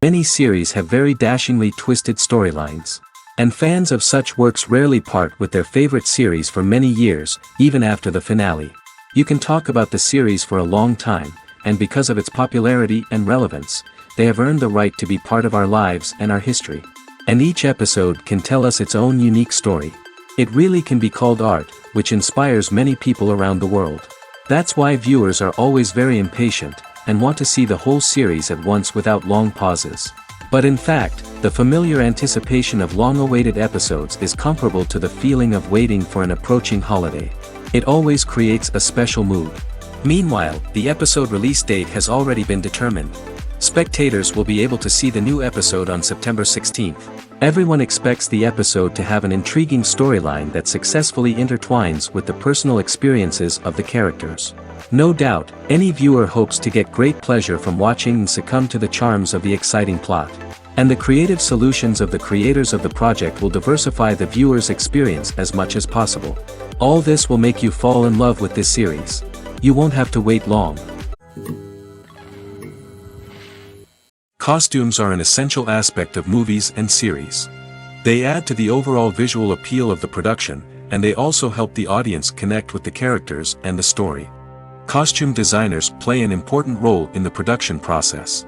Many series have very dashingly twisted storylines. And fans of such works rarely part with their favorite series for many years, even after the finale. You can talk about the series for a long time, and because of its popularity and relevance, they have earned the right to be part of our lives and our history. And each episode can tell us its own unique story. It really can be called art, which inspires many people around the world. That's why viewers are always very impatient, and want to see the whole series at once without long pauses. But in fact, the familiar anticipation of long-awaited episodes is comparable to the feeling of waiting for an approaching holiday. It always creates a special mood. Meanwhile, the episode release date has already been determined. Spectators will be able to see the new episode on September 16th. Everyone expects the episode to have an intriguing storyline that successfully intertwines with the personal experiences of the characters. No doubt, any viewer hopes to get great pleasure from watching and succumb to the charms of the exciting plot. And the creative solutions of the creators of the project will diversify the viewer's experience as much as possible. All this will make you fall in love with this series. You won't have to wait long. Costumes are an essential aspect of movies and series. They add to the overall visual appeal of the production, and they also help the audience connect with the characters and the story. Costume designers play an important role in the production process.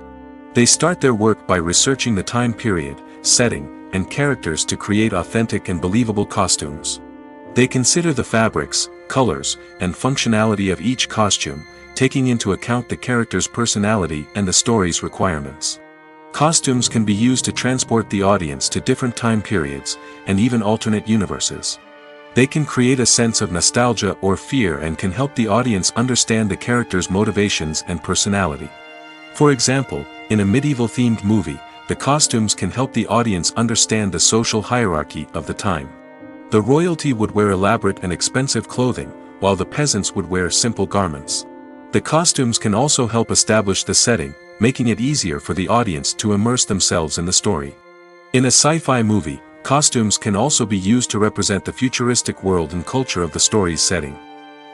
They start their work by researching the time period, setting, and characters to create authentic and believable costumes. They consider the fabrics, colors, and functionality of each costume, taking into account the character's personality and the story's requirements. Costumes can be used to transport the audience to different time periods, and even alternate universes. They can create a sense of nostalgia or fear and can help the audience understand the character's motivations and personality. For example, in a medieval-themed movie, the costumes can help the audience understand the social hierarchy of the time. The royalty would wear elaborate and expensive clothing, while the peasants would wear simple garments. The costumes can also help establish the setting, making it easier for the audience to immerse themselves in the story. In a sci-fi movie, costumes can also be used to represent the futuristic world and culture of the story's setting.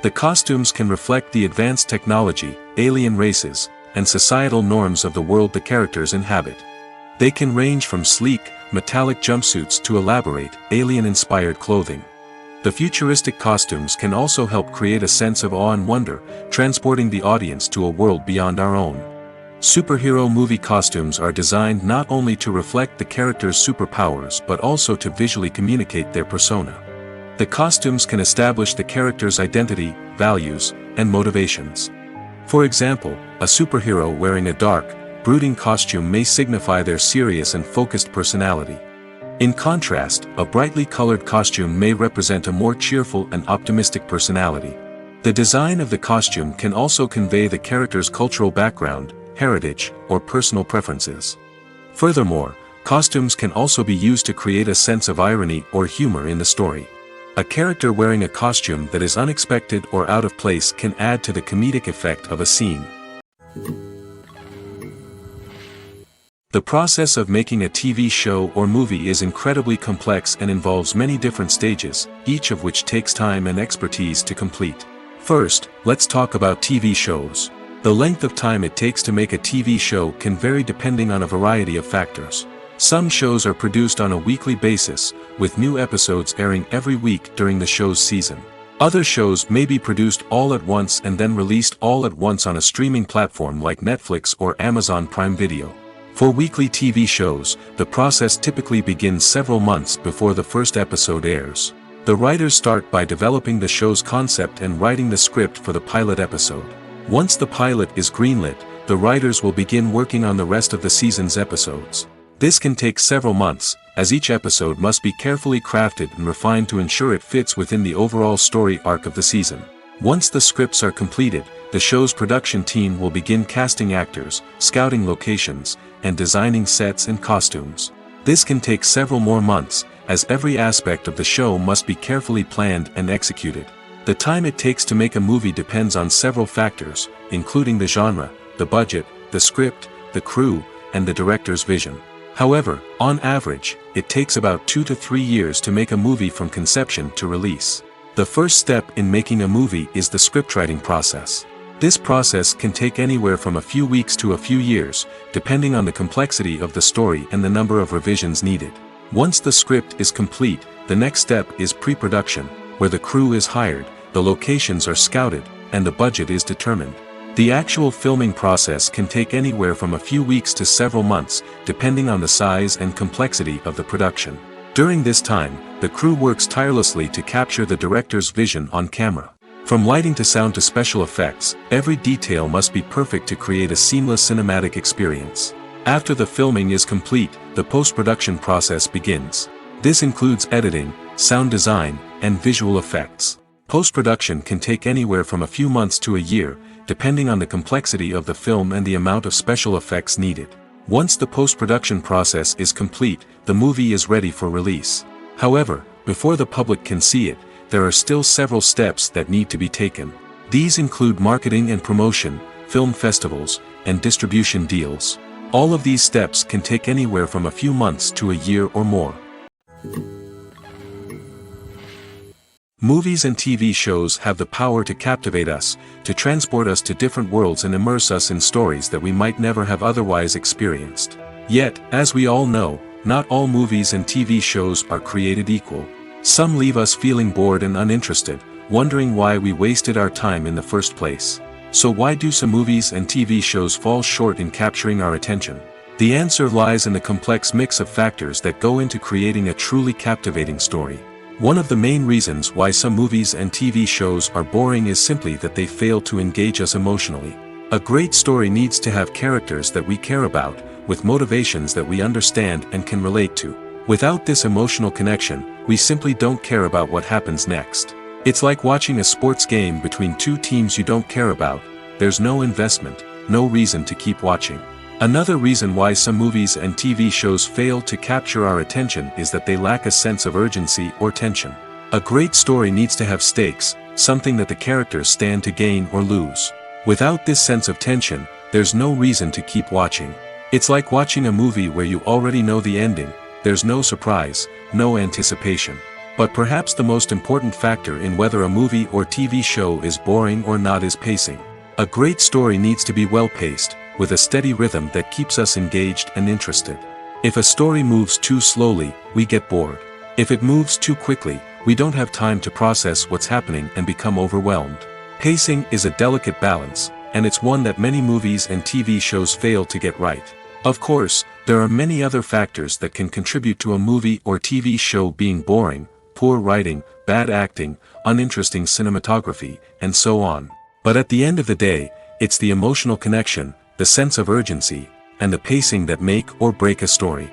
The costumes can reflect the advanced technology, alien races, and societal norms of the world the characters inhabit. They can range from sleek, metallic jumpsuits to elaborate, alien-inspired clothing. The futuristic costumes can also help create a sense of awe and wonder, transporting the audience to a world beyond our own. Superhero movie costumes are designed not only to reflect the character's superpowers but also to visually communicate their persona. The costumes can establish the character's identity, values, and motivations. For example, a superhero wearing a dark, brooding costume may signify their serious and focused personality. In contrast, a brightly colored costume may represent a more cheerful and optimistic personality. The design of the costume can also convey the character's cultural background, heritage, or personal preferences. Furthermore, costumes can also be used to create a sense of irony or humor in the story. A character wearing a costume that is unexpected or out of place can add to the comedic effect of a scene. The process of making a TV show or movie is incredibly complex and involves many different stages, each of which takes time and expertise to complete. First, let's talk about TV shows. The length of time it takes to make a TV show can vary depending on a variety of factors. Some shows are produced on a weekly basis, with new episodes airing every week during the show's season. Other shows may be produced all at once and then released all at once on a streaming platform like Netflix or Amazon Prime Video. For weekly TV shows, the process typically begins several months before the first episode airs. The writers start by developing the show's concept and writing the script for the pilot episode. Once the pilot is greenlit, the writers will begin working on the rest of the season's episodes. This can take several months, as each episode must be carefully crafted and refined to ensure it fits within the overall story arc of the season. Once the scripts are completed, the show's production team will begin casting actors, scouting locations, and designing sets and costumes. This can take several more months, as every aspect of the show must be carefully planned and executed. The time it takes to make a movie depends on several factors, including the genre, the budget, the script, the crew, and the director's vision. However, on average, it takes about 2 to 3 years to make a movie from conception to release. The first step in making a movie is the scriptwriting process. This process can take anywhere from a few weeks to a few years, depending on the complexity of the story and the number of revisions needed. Once the script is complete, the next step is pre-production, where the crew is hired, the locations are scouted, and the budget is determined. The actual filming process can take anywhere from a few weeks to several months, depending on the size and complexity of the production. During this time, the crew works tirelessly to capture the director's vision on camera. From lighting to sound to special effects, every detail must be perfect to create a seamless cinematic experience. After the filming is complete, the post-production process begins. This includes editing, sound design, and visual effects. Post-production can take anywhere from a few months to a year, depending on the complexity of the film and the amount of special effects needed. Once the post-production process is complete, the movie is ready for release. However, before the public can see it, there are still several steps that need to be taken. These include marketing and promotion, film festivals, and distribution deals. All of these steps can take anywhere from a few months to a year or more. Movies and TV shows have the power to captivate us, to transport us to different worlds and immerse us in stories that we might never have otherwise experienced. Yet, as we all know, not all movies and TV shows are created equal. Some leave us feeling bored and uninterested, wondering why we wasted our time in the first place. So why do some movies and TV shows fall short in capturing our attention? The answer lies in the complex mix of factors that go into creating a truly captivating story. One of the main reasons why some movies and TV shows are boring is simply that they fail to engage us emotionally. A great story needs to have characters that we care about, with motivations that we understand and can relate to. Without this emotional connection, we simply don't care about what happens next. It's like watching a sports game between two teams you don't care about. There's no investment, no reason to keep watching. Another reason why some movies and TV shows fail to capture our attention is that they lack a sense of urgency or tension. A great story needs to have stakes, something that the characters stand to gain or lose. Without this sense of tension, there's no reason to keep watching. It's like watching a movie where you already know the ending. There's no surprise, no anticipation. But perhaps the most important factor in whether a movie or TV show is boring or not is pacing. A great story needs to be well-paced, with a steady rhythm that keeps us engaged and interested. If a story moves too slowly, we get bored. If it moves too quickly, we don't have time to process what's happening and become overwhelmed. Pacing is a delicate balance, and it's one that many movies and TV shows fail to get right. Of course, there are many other factors that can contribute to a movie or TV show being boring: poor writing, bad acting, uninteresting cinematography, and so on. But at the end of the day, it's the emotional connection, the sense of urgency, and the pacing that make or break a story.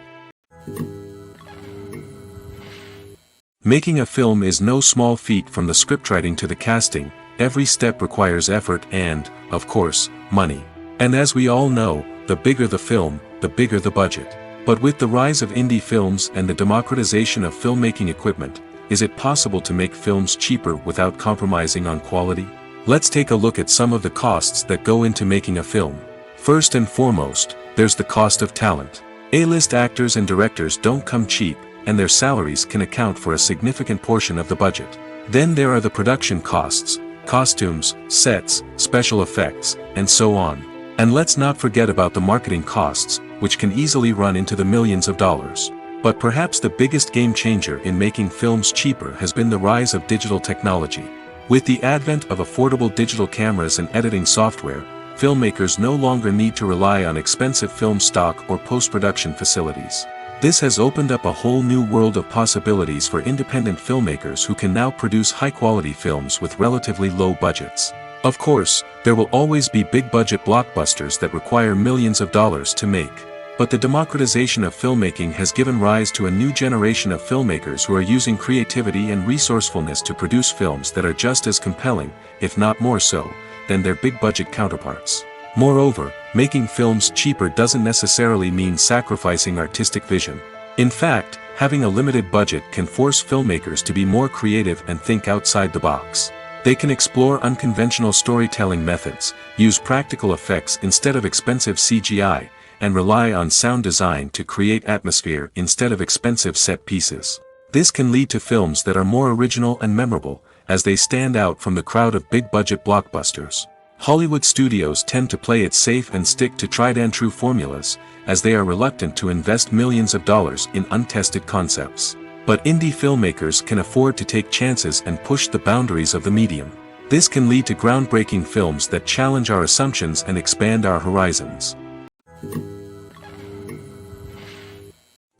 Making a film is no small feat. From the scriptwriting to the casting, every step requires effort and, of course, money. And as we all know, the bigger the film, the bigger the budget. But with the rise of indie films and the democratization of filmmaking equipment, is it possible to make films cheaper without compromising on quality? Let's take a look at some of the costs that go into making a film. First and foremost, there's the cost of talent. A-list actors and directors don't come cheap, and their salaries can account for a significant portion of the budget. Then there are the production costs, costumes, sets, special effects, and so on. And let's not forget about the marketing costs, which can easily run into the millions of dollars. But perhaps the biggest game changer in making films cheaper has been the rise of digital technology. With the advent of affordable digital cameras and editing software, filmmakers no longer need to rely on expensive film stock or post-production facilities. This has opened up a whole new world of possibilities for independent filmmakers who can now produce high-quality films with relatively low budgets. Of course, there will always be big-budget blockbusters that require millions of dollars to make. But the democratization of filmmaking has given rise to a new generation of filmmakers who are using creativity and resourcefulness to produce films that are just as compelling, if not more so, than their big-budget counterparts. Moreover, making films cheaper doesn't necessarily mean sacrificing artistic vision. In fact, having a limited budget can force filmmakers to be more creative and think outside the box. They can explore unconventional storytelling methods, use practical effects instead of expensive CGI, and rely on sound design to create atmosphere instead of expensive set pieces. This can lead to films that are more original and memorable, as they stand out from the crowd of big-budget blockbusters. Hollywood studios tend to play it safe and stick to tried-and-true formulas, as they are reluctant to invest millions of dollars in untested concepts. But indie filmmakers can afford to take chances and push the boundaries of the medium. This can lead to groundbreaking films that challenge our assumptions and expand our horizons.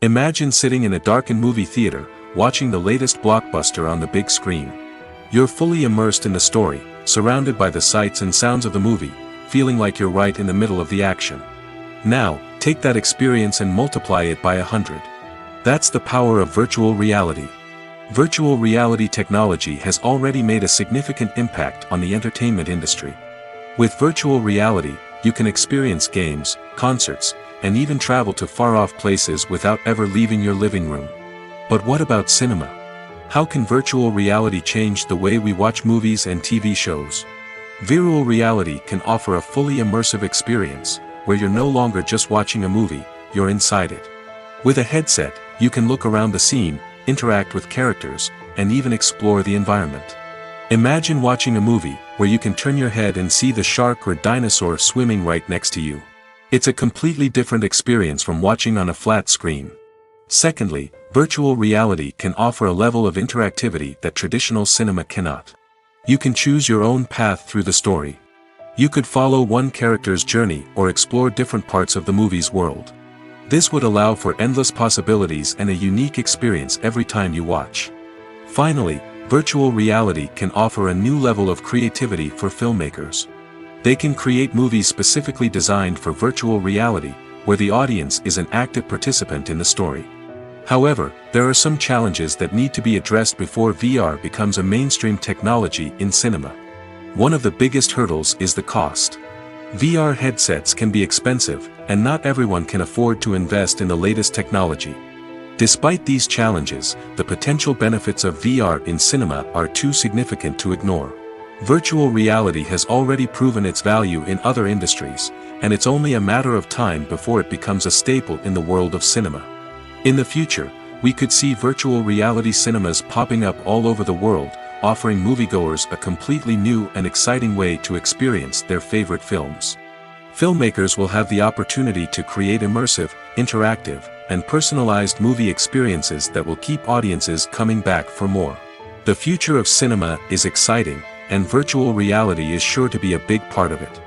Imagine sitting in a darkened movie theater, watching the latest blockbuster on the big screen. You're fully immersed in the story, surrounded by the sights and sounds of the movie, feeling like you're right in the middle of the action. Now, take that experience and multiply it by 100. That's the power of virtual reality. Virtual reality technology has already made a significant impact on the entertainment industry. With virtual reality, you can experience games, concerts, and even travel to far-off places without ever leaving your living room. But what about cinema? How can virtual reality change the way we watch movies and TV shows? Virtual reality can offer a fully immersive experience, where you're no longer just watching a movie, you're inside it. With a headset, you can look around the scene, interact with characters, and even explore the environment. Imagine watching a movie where you can turn your head and see the shark or dinosaur swimming right next to you. It's a completely different experience from watching on a flat screen. Secondly, virtual reality can offer a level of interactivity that traditional cinema cannot. You can choose your own path through the story. You could follow one character's journey or explore different parts of the movie's world. This would allow for endless possibilities and a unique experience every time you watch. Finally, virtual reality can offer a new level of creativity for filmmakers. They can create movies specifically designed for virtual reality, where the audience is an active participant in the story. However, there are some challenges that need to be addressed before VR becomes a mainstream technology in cinema. One of the biggest hurdles is the cost. VR headsets can be expensive, and not everyone can afford to invest in the latest technology. Despite these challenges, the potential benefits of VR in cinema are too significant to ignore. Virtual reality has already proven its value in other industries, and it's only a matter of time before it becomes a staple in the world of cinema. In the future, we could see virtual reality cinemas popping up all over the world, offering moviegoers a completely new and exciting way to experience their favorite films. Filmmakers will have the opportunity to create immersive, interactive, and personalized movie experiences that will keep audiences coming back for more. The future of cinema is exciting, and virtual reality is sure to be a big part of it.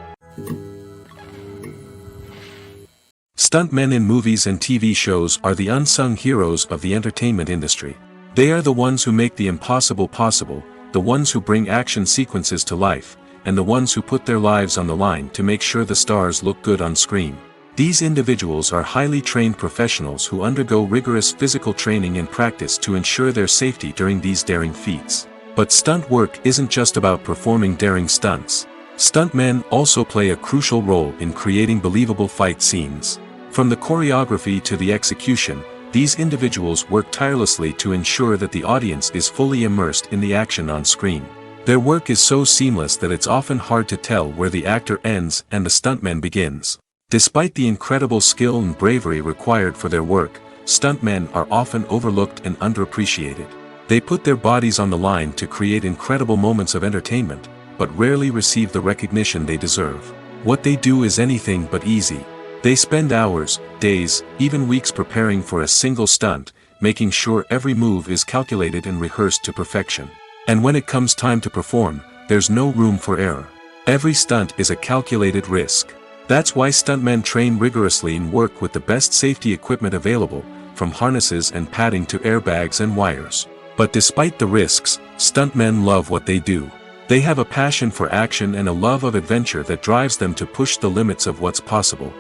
Stuntmen in movies and TV shows are the unsung heroes of the entertainment industry. They are the ones who make the impossible possible, the ones who bring action sequences to life, and the ones who put their lives on the line to make sure the stars look good on screen. These individuals are highly trained professionals who undergo rigorous physical training and practice to ensure their safety during these daring feats. But stunt work isn't just about performing daring stunts. Stuntmen also play a crucial role in creating believable fight scenes. From the choreography to the execution, these individuals work tirelessly to ensure that the audience is fully immersed in the action on screen. Their work is so seamless that it's often hard to tell where the actor ends and the stuntman begins. Despite the incredible skill and bravery required for their work, stuntmen are often overlooked and underappreciated. They put their bodies on the line to create incredible moments of entertainment, but rarely receive the recognition they deserve. What they do is anything but easy. They spend hours, days, even weeks preparing for a single stunt, making sure every move is calculated and rehearsed to perfection. And when it comes time to perform, there's no room for error. Every stunt is a calculated risk. That's why stuntmen train rigorously and work with the best safety equipment available, from harnesses and padding to airbags and wires. But despite the risks, stuntmen love what they do. They have a passion for action and a love of adventure that drives them to push the limits of what's possible.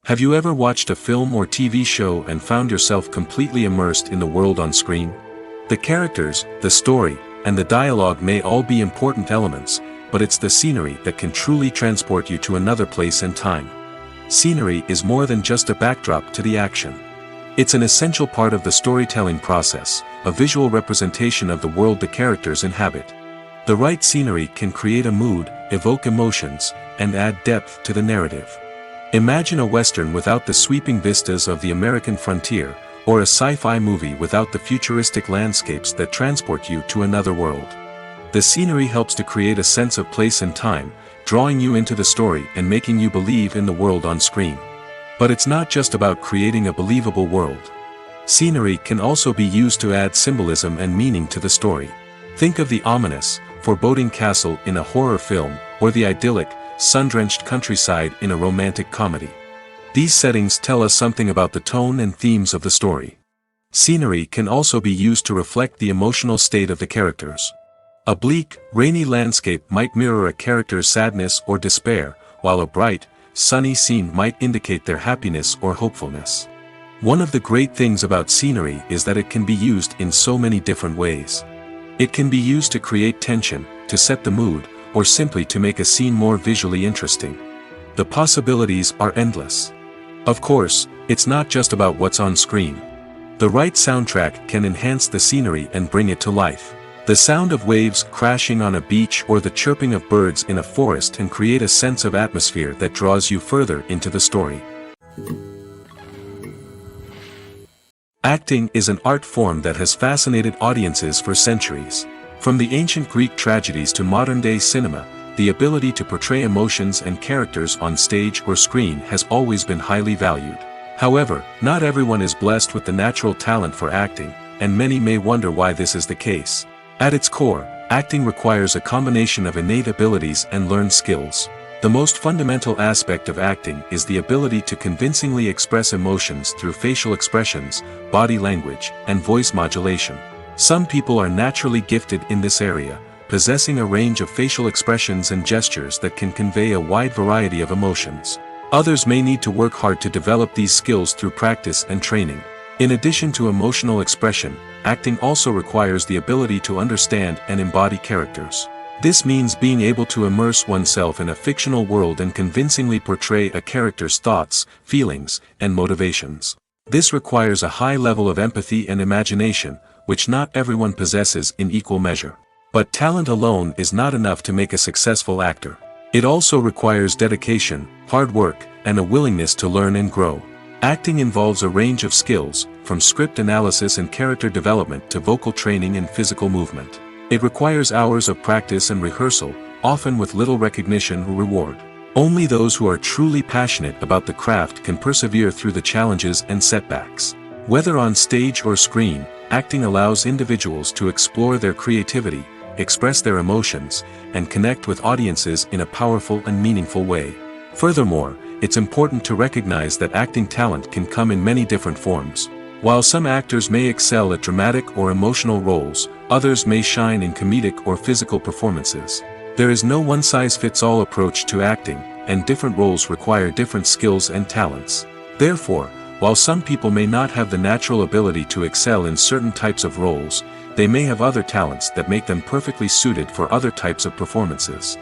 Have you ever watched a film or TV show and found yourself completely immersed in the world on screen? The characters, the story, and the dialogue may all be important elements, but it's the scenery that can truly transport you to another place and time. Scenery is more than just a backdrop to the action. It's an essential part of the storytelling process, a visual representation of the world the characters inhabit. The right scenery can create a mood, evoke emotions, and add depth to the narrative. Imagine a western without the sweeping vistas of the American frontier, or a sci-fi movie without the futuristic landscapes that transport you to another world. The scenery helps to create a sense of place and time, drawing you into the story and making you believe in the world on screen. But it's not just about creating a believable world. Scenery can also be used to add symbolism and meaning to the story. Think of the ominous, foreboding castle in a horror film, or the idyllic, sun-drenched countryside in a romantic comedy. These settings tell us something about the tone and themes of the story. Scenery can also be used to reflect the emotional state of the characters. A bleak, rainy landscape might mirror a character's sadness or despair, while a bright, sunny scene might indicate their happiness or hopefulness. One of the great things about scenery is that it can be used in so many different ways. It can be used to create tension, to set the mood, or simply to make a scene more visually interesting. The possibilities are endless. Of course, it's not just about what's on screen. The right soundtrack can enhance the scenery and bring it to life. The sound of waves crashing on a beach or the chirping of birds in a forest can create a sense of atmosphere that draws you further into the story. Acting is an art form that has fascinated audiences for centuries. From the ancient Greek tragedies to modern-day cinema, the ability to portray emotions and characters on stage or screen has always been highly valued. However, not everyone is blessed with the natural talent for acting, and many may wonder why this is the case. At its core, acting requires a combination of innate abilities and learned skills. The most fundamental aspect of acting is the ability to convincingly express emotions through facial expressions, body language, and voice modulation. Some people are naturally gifted in this area, possessing a range of facial expressions and gestures that can convey a wide variety of emotions. Others may need to work hard to develop these skills through practice and training. In addition to emotional expression, acting also requires the ability to understand and embody characters. This means being able to immerse oneself in a fictional world and convincingly portray a character's thoughts, feelings, and motivations. This requires a high level of empathy and imagination, which not everyone possesses in equal measure. But talent alone is not enough to make a successful actor. It also requires dedication, hard work, and a willingness to learn and grow. Acting involves a range of skills, from script analysis and character development to vocal training and physical movement. It requires hours of practice and rehearsal, often with little recognition or reward. Only those who are truly passionate about the craft can persevere through the challenges and setbacks. Whether on stage or screen, acting allows individuals to explore their creativity, express their emotions, and connect with audiences in a powerful and meaningful way. Furthermore, it's important to recognize that acting talent can come in many different forms. While some actors may excel at dramatic or emotional roles, others may shine in comedic or physical performances. There is no one-size-fits-all approach to acting, and different roles require different skills and talents. Therefore, while some people may not have the natural ability to excel in certain types of roles, they may have other talents that make them perfectly suited for other types of performances.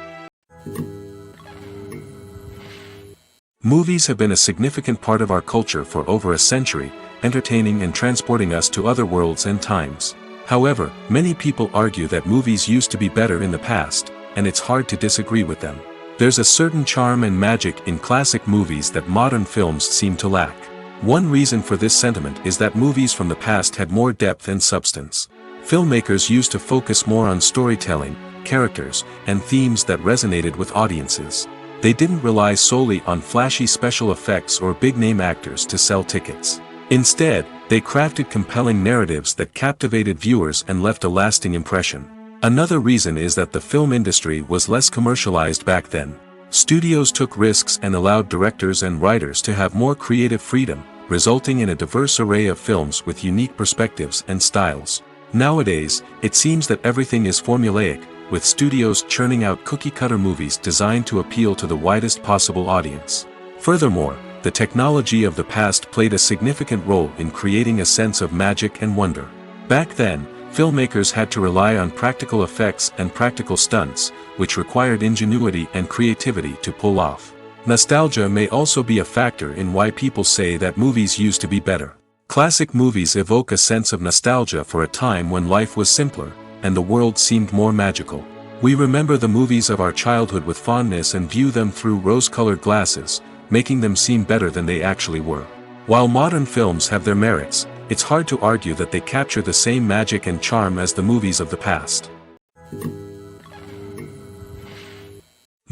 Movies have been a significant part of our culture for over a century, entertaining and transporting us to other worlds and times. However, many people argue that movies used to be better in the past, and it's hard to disagree with them. There's a certain charm and magic in classic movies that modern films seem to lack. One reason for this sentiment is that movies from the past had more depth and substance. Filmmakers used to focus more on storytelling, characters, and themes that resonated with audiences. They didn't rely solely on flashy special effects or big-name actors to sell tickets. Instead, they crafted compelling narratives that captivated viewers and left a lasting impression. Another reason is that the film industry was less commercialized back then. Studios took risks and allowed directors and writers to have more creative freedom, resulting in a diverse array of films with unique perspectives and styles. Nowadays, it seems that everything is formulaic, with studios churning out cookie-cutter movies designed to appeal to the widest possible audience. Furthermore, the technology of the past played a significant role in creating a sense of magic and wonder. Back then, filmmakers had to rely on practical effects and practical stunts, which required ingenuity and creativity to pull off. Nostalgia may also be a factor in why people say that movies used to be better. Classic movies evoke a sense of nostalgia for a time when life was simpler, and the world seemed more magical. We remember the movies of our childhood with fondness and view them through rose-colored glasses, making them seem better than they actually were. While modern films have their merits, it's hard to argue that they capture the same magic and charm as the movies of the past.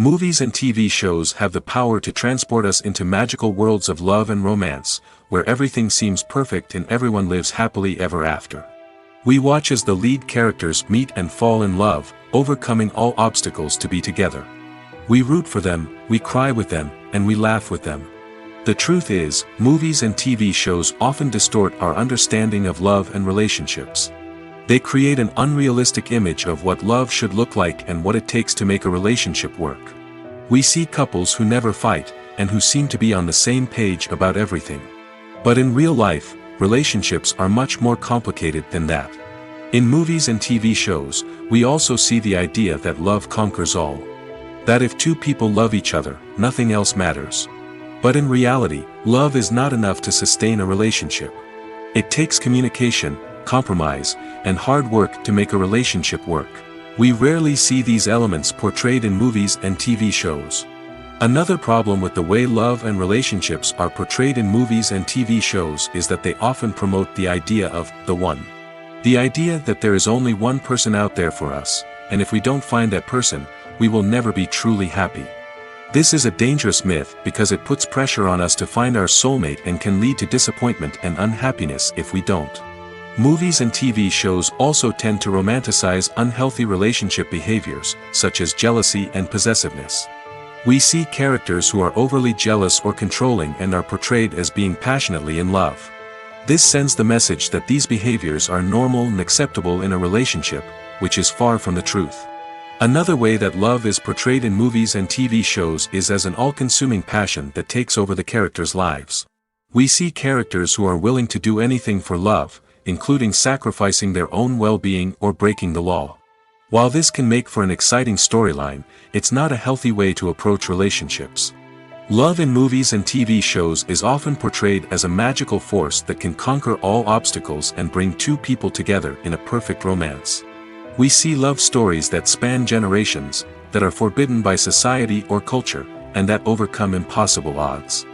Movies and TV shows have the power to transport us into magical worlds of love and romance, where everything seems perfect and everyone lives happily ever after. We watch as the lead characters meet and fall in love, overcoming all obstacles to be together. We root for them, we cry with them, and we laugh with them. The truth is, movies and TV shows often distort our understanding of love and relationships. They create an unrealistic image of what love should look like and what it takes to make a relationship work. We see couples who never fight, and who seem to be on the same page about everything. But in real life, relationships are much more complicated than that. In movies and TV shows, we also see the idea that love conquers all. That if two people love each other, nothing else matters. But in reality, love is not enough to sustain a relationship. It takes communication, compromise, and hard work to make a relationship work. We rarely see these elements portrayed in movies and TV shows. Another problem with the way love and relationships are portrayed in movies and TV shows is that they often promote the idea of the one. The idea that there is only one person out there for us, and if we don't find that person, we will never be truly happy. This is a dangerous myth because it puts pressure on us to find our soulmate and can lead to disappointment and unhappiness if we don't. Movies and TV shows also tend to romanticize unhealthy relationship behaviors, such as jealousy and possessiveness. We see characters who are overly jealous or controlling and are portrayed as being passionately in love. This sends the message that these behaviors are normal and acceptable in a relationship, which is far from the truth. Another way that love is portrayed in movies and TV shows is as an all-consuming passion that takes over the characters' lives. We see characters who are willing to do anything for love, including sacrificing their own well-being or breaking the law. While this can make for an exciting storyline, it's not a healthy way to approach relationships. Love in movies and TV shows is often portrayed as a magical force that can conquer all obstacles and bring two people together in a perfect romance. We see love stories that span generations, that are forbidden by society or culture, and that overcome impossible odds.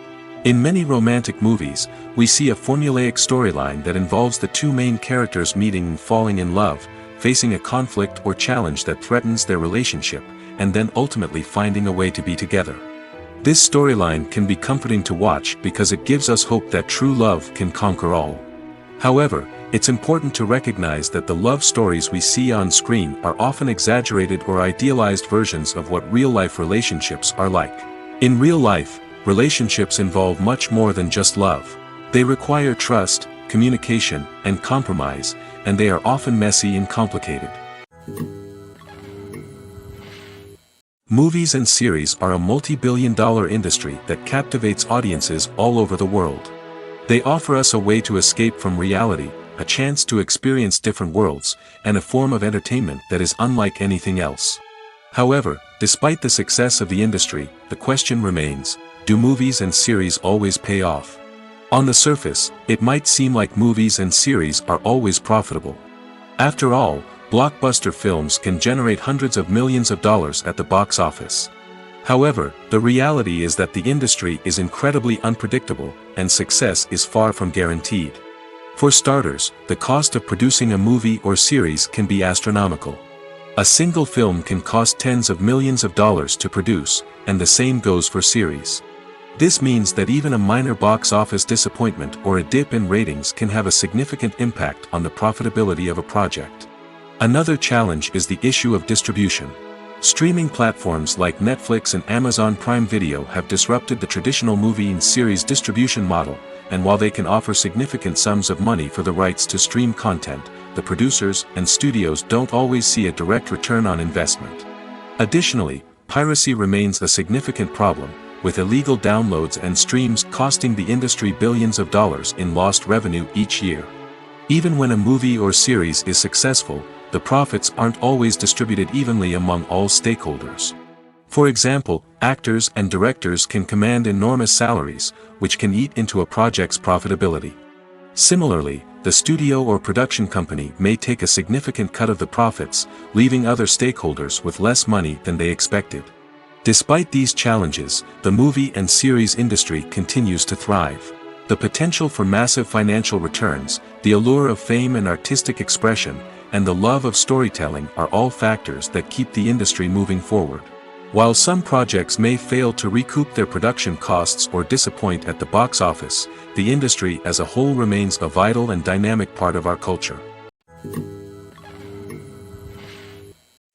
In many romantic movies, we see a formulaic storyline that involves the two main characters meeting and falling in love, facing a conflict or challenge that threatens their relationship, and then ultimately finding a way to be together. This storyline can be comforting to watch because it gives us hope that true love can conquer all. However, it's important to recognize that the love stories we see on screen are often exaggerated or idealized versions of what real-life relationships are like. In real life, relationships involve much more than just love. They require trust, communication, and compromise, and they are often messy and complicated. Movies and series are a multi-billion-dollar industry that captivates audiences all over the world. They offer us a way to escape from reality, a chance to experience different worlds, and a form of entertainment that is unlike anything else. However, despite the success of the industry, the question remains, do movies and series always pay off? On the surface, it might seem like movies and series are always profitable. After all, blockbuster films can generate hundreds of millions of dollars at the box office. However, the reality is that the industry is incredibly unpredictable, and success is far from guaranteed. For starters, the cost of producing a movie or series can be astronomical. A single film can cost tens of millions of dollars to produce, and the same goes for series. This means that even a minor box office disappointment or a dip in ratings can have a significant impact on the profitability of a project. Another challenge is the issue of distribution. Streaming platforms like Netflix and Amazon Prime Video have disrupted the traditional movie and series distribution model, and while they can offer significant sums of money for the rights to stream content, the producers and studios don't always see a direct return on investment. Additionally, piracy remains a significant problem, with illegal downloads and streams costing the industry billions of dollars in lost revenue each year. Even when a movie or series is successful, the profits aren't always distributed evenly among all stakeholders. For example, actors and directors can command enormous salaries, which can eat into a project's profitability. Similarly, the studio or production company may take a significant cut of the profits, leaving other stakeholders with less money than they expected. Despite these challenges, the movie and series industry continues to thrive. The potential for massive financial returns, the allure of fame and artistic expression, and the love of storytelling are all factors that keep the industry moving forward. While some projects may fail to recoup their production costs or disappoint at the box office, the industry as a whole remains a vital and dynamic part of our culture.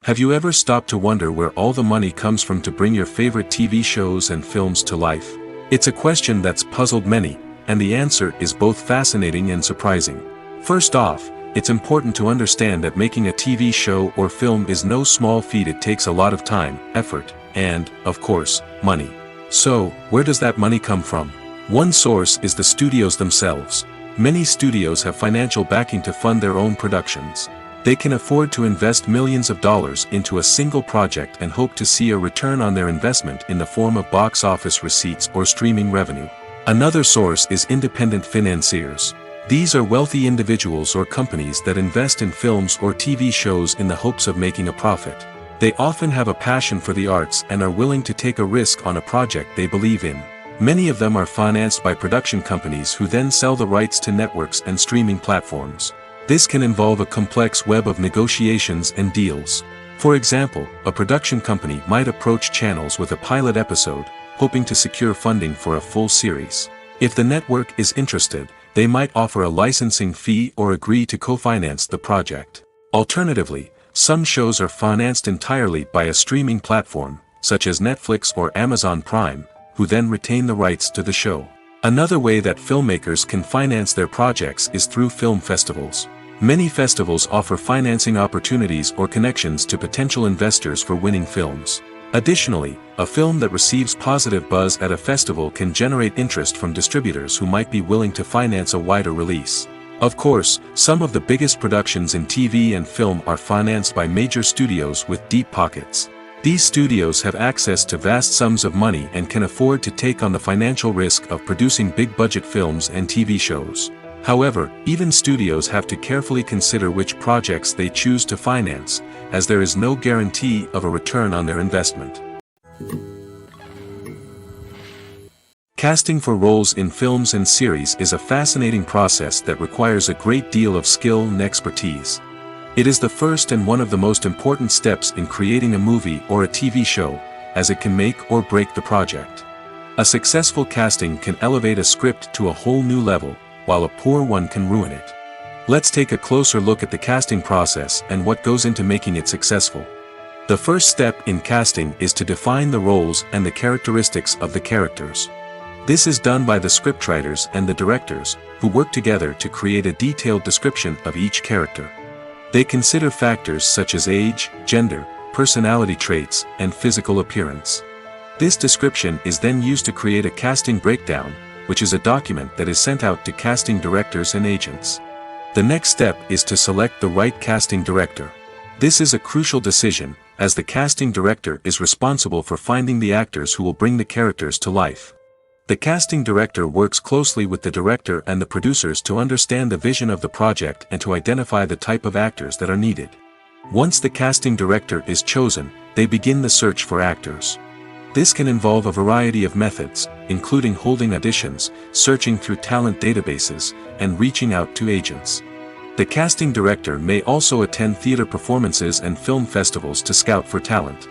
Have you ever stopped to wonder where all the money comes from to bring your favorite TV shows and films to life? It's a question that's puzzled many, and the answer is both fascinating and surprising. First off, it's important to understand that making a TV show or film is no small feat. It takes a lot of time, effort, and, of course, money. So, where does that money come from? One source is the studios themselves. Many studios have financial backing to fund their own productions. They can afford to invest millions of dollars into a single project and hope to see a return on their investment in the form of box office receipts or streaming revenue. Another source is independent financiers. These are wealthy individuals or companies that invest in films or TV shows in the hopes of making a profit. They often have a passion for the arts and are willing to take a risk on a project they believe in. Many of them are financed by production companies who then sell the rights to networks and streaming platforms. This can involve a complex web of negotiations and deals. For example, a production company might approach channels with a pilot episode, hoping to secure funding for a full series. If the network is interested, they might offer a licensing fee or agree to co-finance the project. Alternatively, some shows are financed entirely by a streaming platform, such as Netflix or Amazon Prime, who then retain the rights to the show. Another way that filmmakers can finance their projects is through film festivals. Many festivals offer financing opportunities or connections to potential investors for winning films. Additionally, a film that receives positive buzz at a festival can generate interest from distributors who might be willing to finance a wider release. Of course, some of the biggest productions in TV and film are financed by major studios with deep pockets. These studios have access to vast sums of money and can afford to take on the financial risk of producing big-budget films and TV shows. However, even studios have to carefully consider which projects they choose to finance, as there is no guarantee of a return on their investment. Casting for roles in films and series is a fascinating process that requires a great deal of skill and expertise. It is the first and one of the most important steps in creating a movie or a TV show, as it can make or break the project. A successful casting can elevate a script to a whole new level, while a poor one can ruin it. Let's take a closer look at the casting process and what goes into making it successful. The first step in casting is to define the roles and the characteristics of the characters. This is done by the scriptwriters and the directors, who work together to create a detailed description of each character. They consider factors such as age, gender, personality traits, and physical appearance. This description is then used to create a casting breakdown, which is a document that is sent out to casting directors and agents. The next step is to select the right casting director. This is a crucial decision, as the casting director is responsible for finding the actors who will bring the characters to life. The casting director works closely with the director and the producers to understand the vision of the project and to identify the type of actors that are needed. Once the casting director is chosen, they begin the search for actors. This can involve a variety of methods, including holding auditions, searching through talent databases, and reaching out to agents. The casting director may also attend theater performances and film festivals to scout for talent.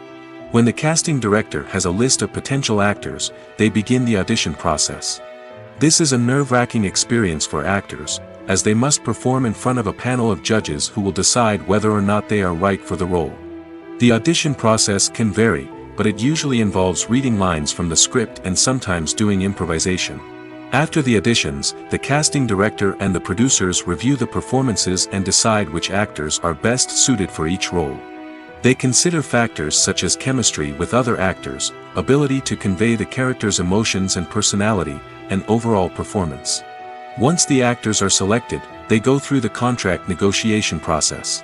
When the casting director has a list of potential actors, they begin the audition process. This is a nerve-wracking experience for actors, as they must perform in front of a panel of judges who will decide whether or not they are right for the role. The audition process can vary, but it usually involves reading lines from the script and sometimes doing improvisation. After the auditions, the casting director and the producers review the performances and decide which actors are best suited for each role. They consider factors such as chemistry with other actors, ability to convey the character's emotions and personality, and overall performance. Once the actors are selected, they go through the contract negotiation process.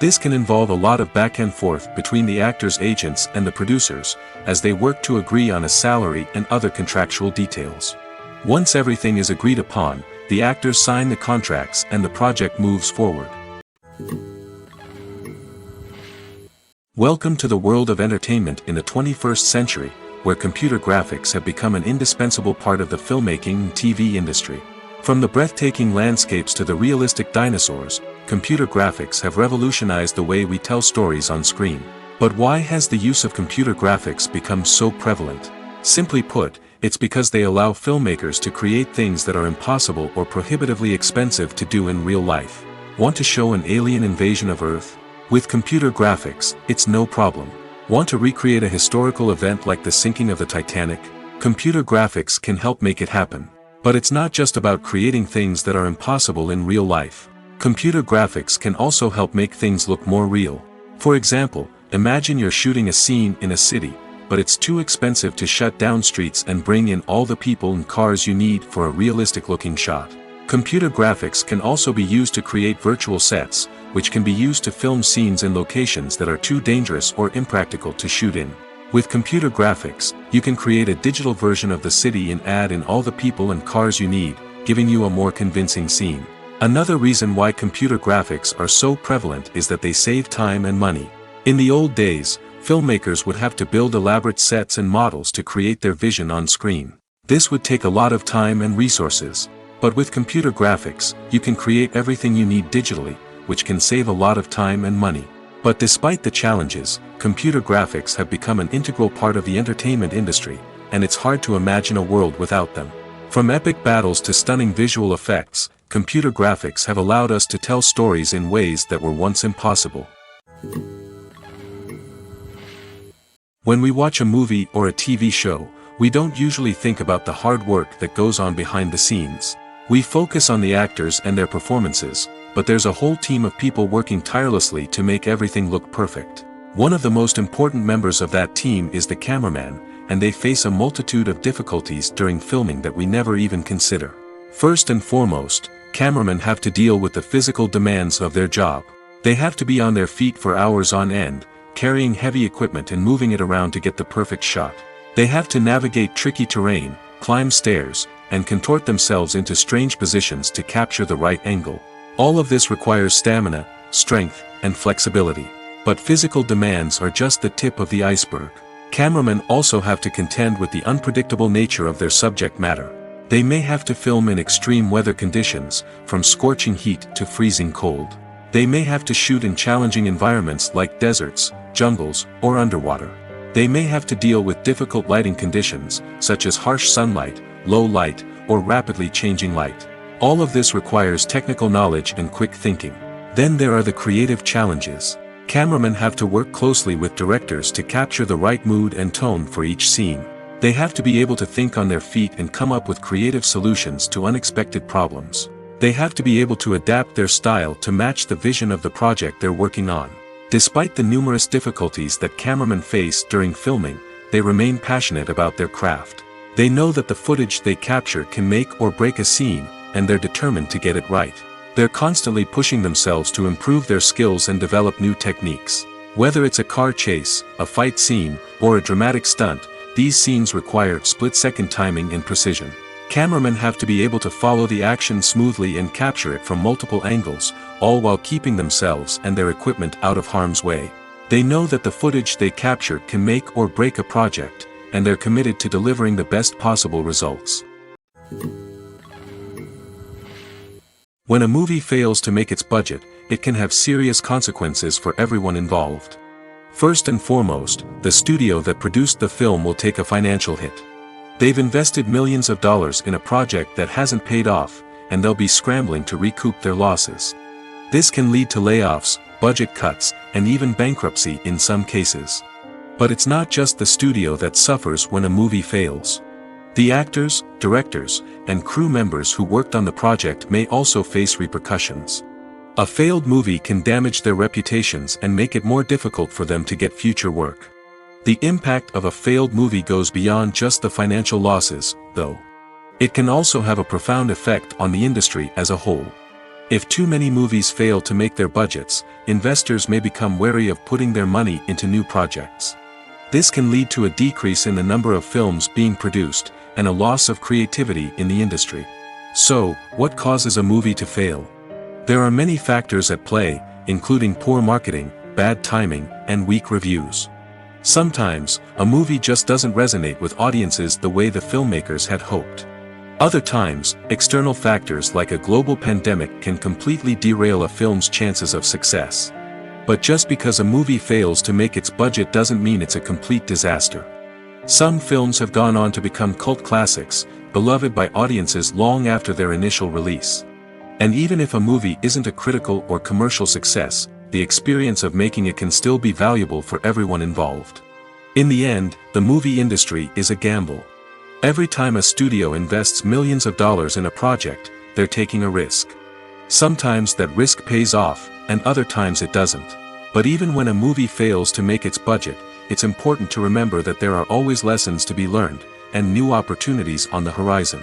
This can involve a lot of back and forth between the actors' agents and the producers, as they work to agree on a salary and other contractual details. Once everything is agreed upon, the actors sign the contracts and the project moves forward. Welcome to the world of entertainment in the 21st century, where computer graphics have become an indispensable part of the filmmaking and TV industry. From the breathtaking landscapes to the realistic dinosaurs, computer graphics have revolutionized the way we tell stories on screen. But why has the use of computer graphics become so prevalent? Simply put, it's because they allow filmmakers to create things that are impossible or prohibitively expensive to do in real life. Want to show an alien invasion of Earth? With computer graphics, it's no problem. Want to recreate a historical event like the sinking of the Titanic? Computer graphics can help make it happen. But it's not just about creating things that are impossible in real life. Computer graphics can also help make things look more real. For example, imagine you're shooting a scene in a city, but it's too expensive to shut down streets and bring in all the people and cars you need for a realistic-looking shot. Computer graphics can also be used to create virtual sets, which can be used to film scenes in locations that are too dangerous or impractical to shoot in. With computer graphics, you can create a digital version of the city and add in all the people and cars you need, giving you a more convincing scene. Another reason why computer graphics are so prevalent is that they save time and money. In the old days, filmmakers would have to build elaborate sets and models to create their vision on screen. This would take a lot of time and resources. But with computer graphics, you can create everything you need digitally, which can save a lot of time and money. But despite the challenges, computer graphics have become an integral part of the entertainment industry, and it's hard to imagine a world without them. From epic battles to stunning visual effects, computer graphics have allowed us to tell stories in ways that were once impossible. When we watch a movie or a TV show, we don't usually think about the hard work that goes on behind the scenes. We focus on the actors and their performances, but there's a whole team of people working tirelessly to make everything look perfect. One of the most important members of that team is the cameraman, and they face a multitude of difficulties during filming that we never even consider. First and foremost, cameramen have to deal with the physical demands of their job. They have to be on their feet for hours on end, carrying heavy equipment and moving it around to get the perfect shot. They have to navigate tricky terrain, climb stairs, and contort themselves into strange positions to capture the right angle. All of this requires stamina, strength, and flexibility. But physical demands are just the tip of the iceberg. Cameramen also have to contend with the unpredictable nature of their subject matter. They may have to film in extreme weather conditions, from scorching heat to freezing cold. They may have to shoot in challenging environments like deserts, jungles, or underwater. They may have to deal with difficult lighting conditions, such as harsh sunlight, low light, or rapidly changing light. All of this requires technical knowledge and quick thinking. Then there are the creative challenges. Cameramen have to work closely with directors to capture the right mood and tone for each scene. They have to be able to think on their feet and come up with creative solutions to unexpected problems. They have to be able to adapt their style to match the vision of the project they're working on. Despite the numerous difficulties that cameramen face during filming, they remain passionate about their craft. They know that the footage they capture can make or break a scene, and they're determined to get it right. They're constantly pushing themselves to improve their skills and develop new techniques. Whether it's a car chase, a fight scene, or a dramatic stunt, these scenes require split-second timing and precision. Cameramen have to be able to follow the action smoothly and capture it from multiple angles, all while keeping themselves and their equipment out of harm's way. They know that the footage they capture can make or break a project, and they're committed to delivering the best possible results. When a movie fails to make its budget, it can have serious consequences for everyone involved. First and foremost, the studio that produced the film will take a financial hit. They've invested millions of dollars in a project that hasn't paid off, and they'll be scrambling to recoup their losses. This can lead to layoffs, budget cuts, and even bankruptcy in some cases. But it's not just the studio that suffers when a movie fails. The actors, directors, and crew members who worked on the project may also face repercussions. A failed movie can damage their reputations and make it more difficult for them to get future work. The impact of a failed movie goes beyond just the financial losses, though. It can also have a profound effect on the industry as a whole. If too many movies fail to make their budgets, investors may become wary of putting their money into new projects. This can lead to a decrease in the number of films being produced, and a loss of creativity in the industry. So, what causes a movie to fail? There are many factors at play, including poor marketing, bad timing, and weak reviews. Sometimes, a movie just doesn't resonate with audiences the way the filmmakers had hoped. Other times, external factors like a global pandemic can completely derail a film's chances of success. But just because a movie fails to make its budget doesn't mean it's a complete disaster. Some films have gone on to become cult classics, beloved by audiences long after their initial release. And even if a movie isn't a critical or commercial success, the experience of making it can still be valuable for everyone involved. In the end, the movie industry is a gamble. Every time a studio invests millions of dollars in a project, they're taking a risk. Sometimes that risk pays off, and other times it doesn't. But even when a movie fails to make its budget, it's important to remember that there are always lessons to be learned, and new opportunities on the horizon.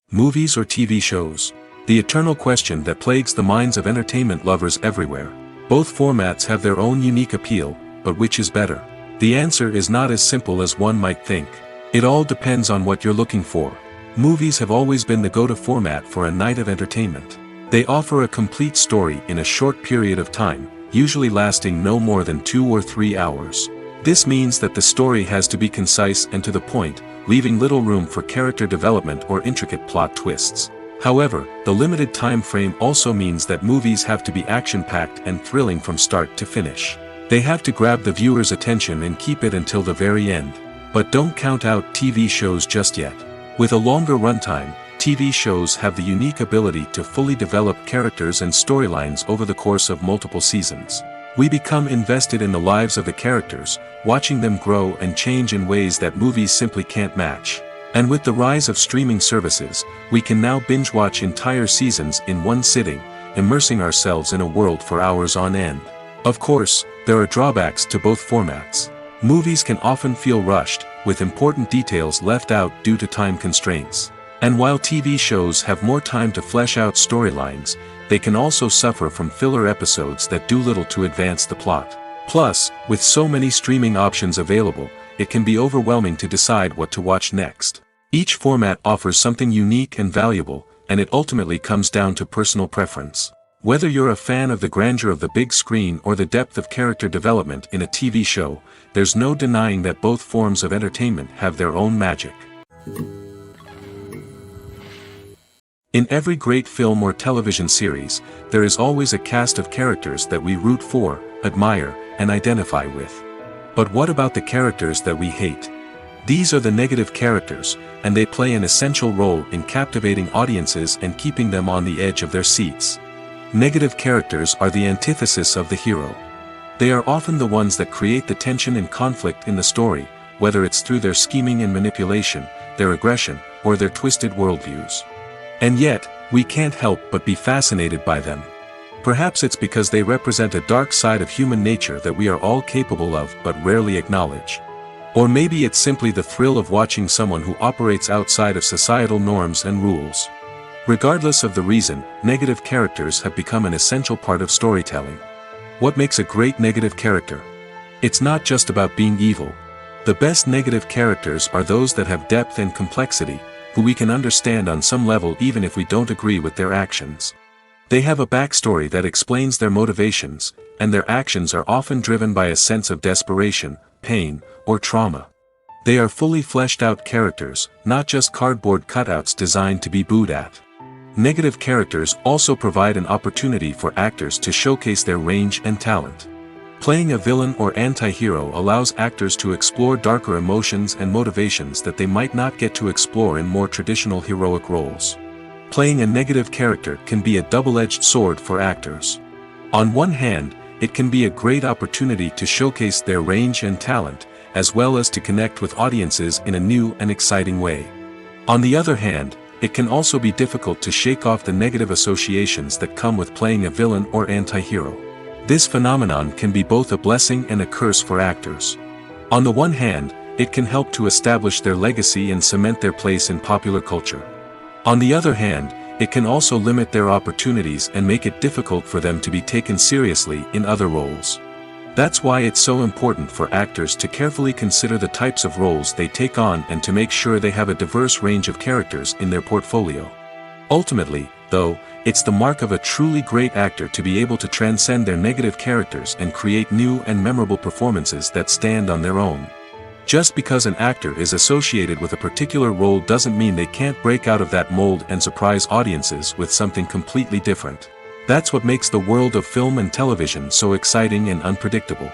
Movies or TV shows? The eternal question that plagues the minds of entertainment lovers everywhere. Both formats have their own unique appeal, but which is better? The answer is not as simple as one might think. It all depends on what you're looking for. Movies have always been the go-to format for a night of entertainment. They offer a complete story in a short period of time, usually lasting no more than 2 or 3 hours. This means that the story has to be concise and to the point, leaving little room for character development or intricate plot twists. However, the limited time frame also means that movies have to be action-packed and thrilling from start to finish. They have to grab the viewer's attention and keep it until the very end. But don't count out TV shows just yet. With a longer runtime, TV shows have the unique ability to fully develop characters and storylines over the course of multiple seasons. We become invested in the lives of the characters, watching them grow and change in ways that movies simply can't match. And with the rise of streaming services, we can now binge-watch entire seasons in one sitting, immersing ourselves in a world for hours on end. Of course, there are drawbacks to both formats. Movies can often feel rushed, with important details left out due to time constraints. And while TV shows have more time to flesh out storylines, they can also suffer from filler episodes that do little to advance the plot. Plus, with so many streaming options available, it can be overwhelming to decide what to watch next. Each format offers something unique and valuable, and it ultimately comes down to personal preference. Whether you're a fan of the grandeur of the big screen or the depth of character development in a TV show, there's no denying that both forms of entertainment have their own magic. In every great film or television series, there is always a cast of characters that we root for, admire, and identify with. But what about the characters that we hate? These are the negative characters, and they play an essential role in captivating audiences and keeping them on the edge of their seats. Negative characters are the antithesis of the hero. They are often the ones that create the tension and conflict in the story, whether it's through their scheming and manipulation, their aggression, or their twisted worldviews. And yet, we can't help but be fascinated by them. Perhaps it's because they represent a dark side of human nature that we are all capable of but rarely acknowledge. Or maybe it's simply the thrill of watching someone who operates outside of societal norms and rules. Regardless of the reason, negative characters have become an essential part of storytelling. What makes a great negative character? It's not just about being evil. The best negative characters are those that have depth and complexity, who we can understand on some level even if we don't agree with their actions. They have a backstory that explains their motivations, and their actions are often driven by a sense of desperation, pain, or trauma. They are fully fleshed out characters, not just cardboard cutouts designed to be booed at. Negative characters also provide an opportunity for actors to showcase their range and talent. Playing a villain or anti-hero allows actors to explore darker emotions and motivations that they might not get to explore in more traditional heroic roles. Playing a negative character can be a double-edged sword for actors. On one hand, it can be a great opportunity to showcase their range and talent, as well as to connect with audiences in a new and exciting way. On the other hand, it can also be difficult to shake off the negative associations that come with playing a villain or anti-hero. This phenomenon can be both a blessing and a curse for actors. On the one hand, it can help to establish their legacy and cement their place in popular culture. On the other hand, it can also limit their opportunities and make it difficult for them to be taken seriously in other roles. That's why it's so important for actors to carefully consider the types of roles they take on and to make sure they have a diverse range of characters in their portfolio. Ultimately, though, it's the mark of a truly great actor to be able to transcend their negative characters and create new and memorable performances that stand on their own. Just because an actor is associated with a particular role doesn't mean they can't break out of that mold and surprise audiences with something completely different. That's what makes the world of film and television so exciting and unpredictable.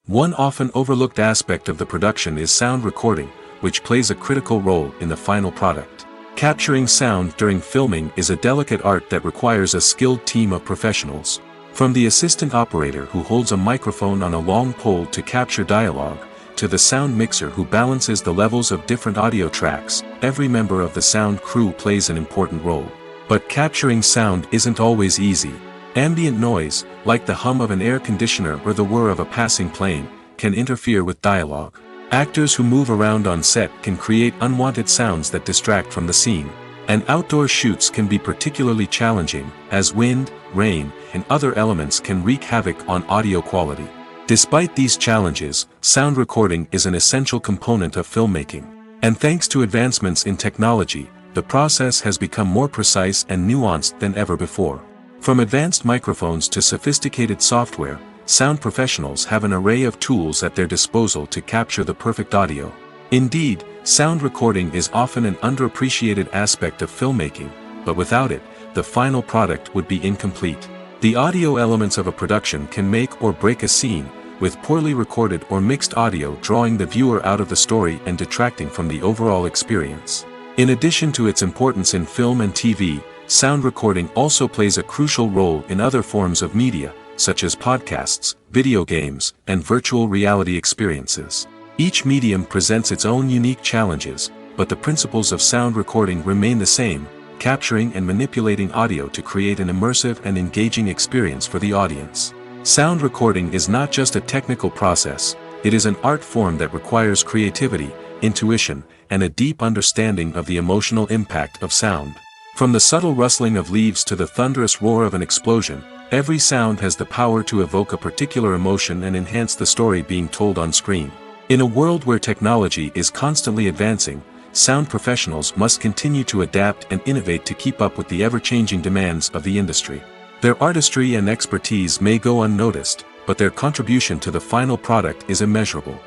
One often overlooked aspect of the production is sound recording, which plays a critical role in the final product. Capturing sound during filming is a delicate art that requires a skilled team of professionals. From the assistant operator who holds a microphone on a long pole to capture dialogue, to the sound mixer who balances the levels of different audio tracks, every member of the sound crew plays an important role. But capturing sound isn't always easy. Ambient noise, like the hum of an air conditioner or the whir of a passing plane, can interfere with dialogue. Actors who move around on set can create unwanted sounds that distract from the scene. And outdoor shoots can be particularly challenging, as wind, rain, and other elements can wreak havoc on audio quality. Despite these challenges, sound recording is an essential component of filmmaking. And thanks to advancements in technology, the process has become more precise and nuanced than ever before. From advanced microphones to sophisticated software, sound professionals have an array of tools at their disposal to capture the perfect audio. Indeed, sound recording is often an underappreciated aspect of filmmaking, but without it, the final product would be incomplete. The audio elements of a production can make or break a scene, with poorly recorded or mixed audio drawing the viewer out of the story and detracting from the overall experience. In addition to its importance in film and TV, sound recording also plays a crucial role in other forms of media, such as podcasts, video games, and virtual reality experiences. Each medium presents its own unique challenges, but the principles of sound recording remain the same, capturing and manipulating audio to create an immersive and engaging experience for the audience. Sound recording is not just a technical process, it is an art form that requires creativity, intuition, and a deep understanding of the emotional impact of sound. From the subtle rustling of leaves to the thunderous roar of an explosion, every sound has the power to evoke a particular emotion and enhance the story being told on screen. In a world where technology is constantly advancing, sound professionals must continue to adapt and innovate to keep up with the ever-changing demands of the industry. Their artistry and expertise may go unnoticed, but their contribution to the final product is immeasurable.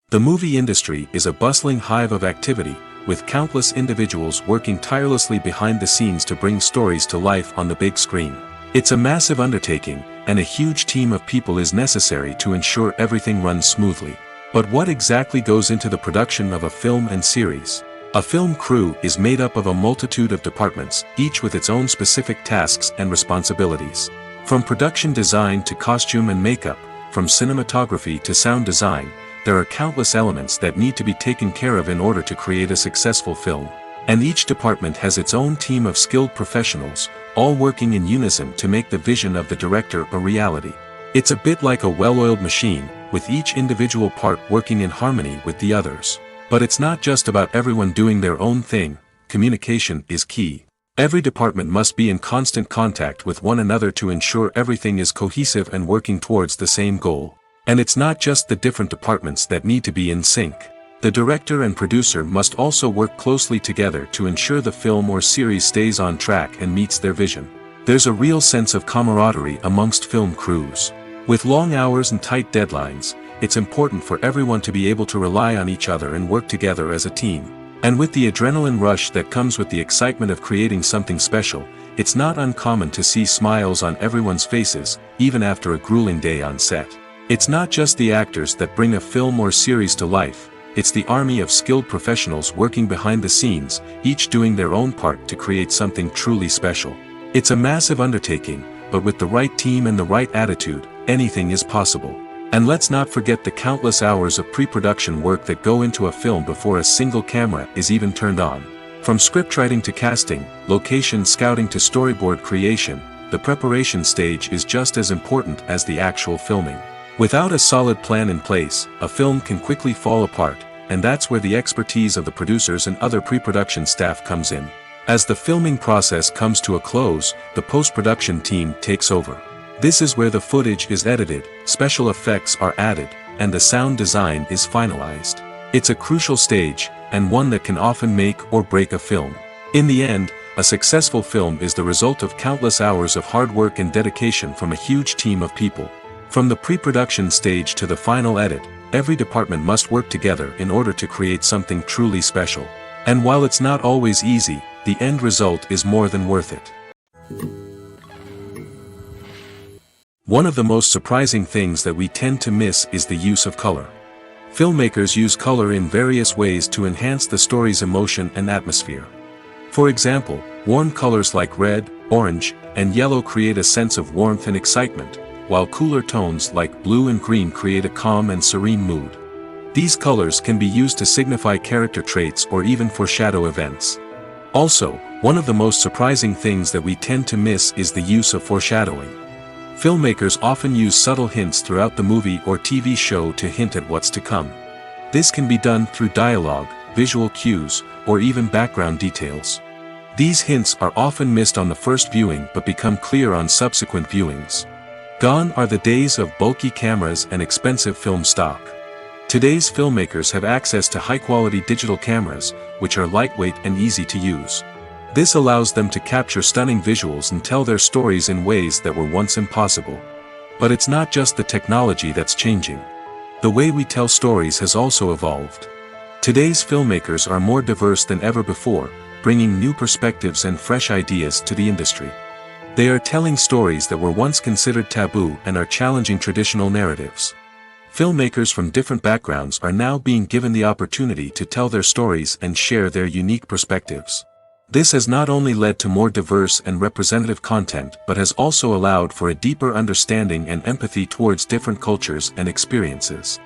The movie industry is a bustling hive of activity, with countless individuals working tirelessly behind the scenes to bring stories to life on the big screen. It's a massive undertaking, and a huge team of people is necessary to ensure everything runs smoothly. But what exactly goes into the production of a film and series? A film crew is made up of a multitude of departments, each with its own specific tasks and responsibilities. From production design to costume and makeup, from cinematography to sound design, there are countless elements that need to be taken care of in order to create a successful film. And each department has its own team of skilled professionals, all working in unison to make the vision of the director a reality. It's a bit like a well-oiled machine, with each individual part working in harmony with the others. But it's not just about everyone doing their own thing, communication is key. Every department must be in constant contact with one another to ensure everything is cohesive and working towards the same goal. And it's not just the different departments that need to be in sync. The director and producer must also work closely together to ensure the film or series stays on track and meets their vision. There's a real sense of camaraderie amongst film crews. With long hours and tight deadlines, it's important for everyone to be able to rely on each other and work together as a team. And with the adrenaline rush that comes with the excitement of creating something special, it's not uncommon to see smiles on everyone's faces, even after a grueling day on set. It's not just the actors that bring a film or series to life, it's the army of skilled professionals working behind the scenes, each doing their own part to create something truly special. It's a massive undertaking, but with the right team and the right attitude, anything is possible. And let's not forget the countless hours of pre-production work that go into a film before a single camera is even turned on. From scriptwriting to casting, location scouting to storyboard creation, the preparation stage is just as important as the actual filming. Without a solid plan in place, a film can quickly fall apart, and that's where the expertise of the producers and other pre-production staff comes in. As the filming process comes to a close, the post-production team takes over. This is where the footage is edited, special effects are added, and the sound design is finalized. It's a crucial stage, and one that can often make or break a film. In the end, a successful film is the result of countless hours of hard work and dedication from a huge team of people. From the pre-production stage to the final edit, every department must work together in order to create something truly special. And while it's not always easy, the end result is more than worth it. One of the most surprising things that we tend to miss is the use of color. Filmmakers use color in various ways to enhance the story's emotion and atmosphere. For example, warm colors like red, orange, and yellow create a sense of warmth and excitement, while cooler tones like blue and green create a calm and serene mood. These colors can be used to signify character traits or even foreshadow events. Also, one of the most surprising things that we tend to miss is the use of foreshadowing. Filmmakers often use subtle hints throughout the movie or TV show to hint at what's to come. This can be done through dialogue, visual cues, or even background details. These hints are often missed on the first viewing but become clear on subsequent viewings. Gone are the days of bulky cameras and expensive film stock. Today's filmmakers have access to high-quality digital cameras, which are lightweight and easy to use. This allows them to capture stunning visuals and tell their stories in ways that were once impossible. But it's not just the technology that's changing. The way we tell stories has also evolved. Today's filmmakers are more diverse than ever before, bringing new perspectives and fresh ideas to the industry. They are telling stories that were once considered taboo and are challenging traditional narratives. Filmmakers from different backgrounds are now being given the opportunity to tell their stories and share their unique perspectives. This has not only led to more diverse and representative content but has also allowed for a deeper understanding and empathy towards different cultures and experiences.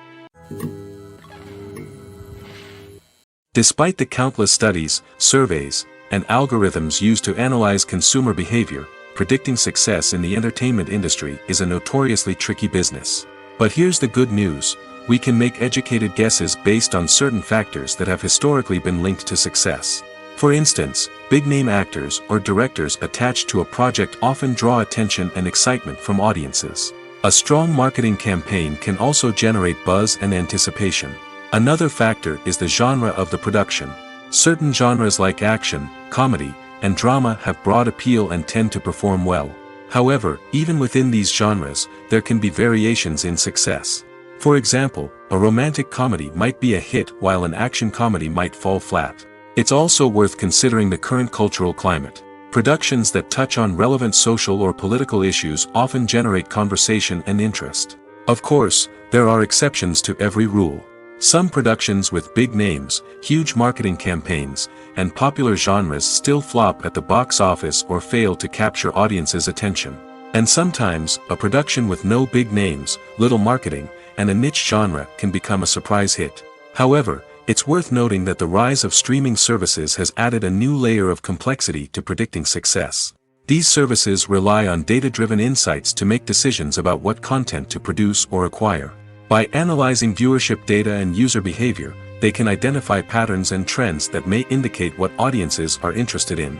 Despite the countless studies, surveys, and algorithms used to analyze consumer behavior, predicting success in the entertainment industry is a notoriously tricky business. But here's the good news: we can make educated guesses based on certain factors that have historically been linked to success. For instance, big-name actors or directors attached to a project often draw attention and excitement from audiences. A strong marketing campaign can also generate buzz and anticipation. Another factor is the genre of the production. Certain genres like action, comedy, and drama have broad appeal and tend to perform well. However, even within these genres, there can be variations in success. For example, a romantic comedy might be a hit while an action comedy might fall flat. It's also worth considering the current cultural climate. Productions that touch on relevant social or political issues often generate conversation and interest. Of course, there are exceptions to every rule. Some productions with big names, huge marketing campaigns, and popular genres still flop at the box office or fail to capture audiences' attention. And sometimes, a production with no big names, little marketing, and a niche genre can become a surprise hit. However, it's worth noting that the rise of streaming services has added a new layer of complexity to predicting success. These services rely on data-driven insights to make decisions about what content to produce or acquire. By analyzing viewership data and user behavior, they can identify patterns and trends that may indicate what audiences are interested in.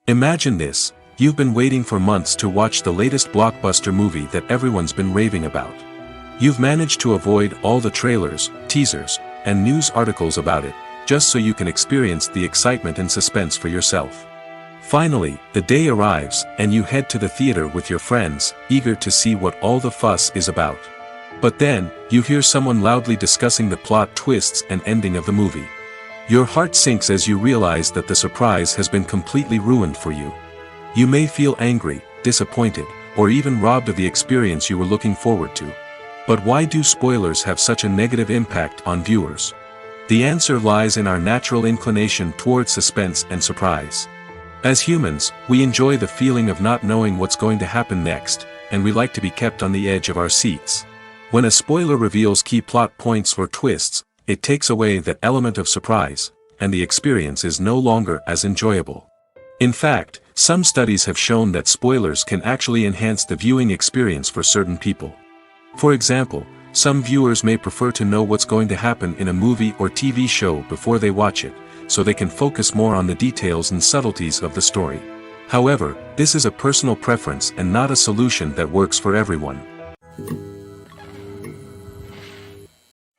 Imagine this: you've been waiting for months to watch the latest blockbuster movie that everyone's been raving about. You've managed to avoid all the trailers, teasers, and news articles about it, just so you can experience the excitement and suspense for yourself. Finally, the day arrives, and you head to the theater with your friends, eager to see what all the fuss is about. But then, you hear someone loudly discussing the plot twists and ending of the movie. Your heart sinks as you realize that the surprise has been completely ruined for you. You may feel angry, disappointed, or even robbed of the experience you were looking forward to. But why do spoilers have such a negative impact on viewers? The answer lies in our natural inclination towards suspense and surprise. As humans, we enjoy the feeling of not knowing what's going to happen next, and we like to be kept on the edge of our seats. When a spoiler reveals key plot points or twists, it takes away that element of surprise, and the experience is no longer as enjoyable. In fact, some studies have shown that spoilers can actually enhance the viewing experience for certain people. For example, some viewers may prefer to know what's going to happen in a movie or TV show before they watch it, so they can focus more on the details and subtleties of the story. However, this is a personal preference and not a solution that works for everyone.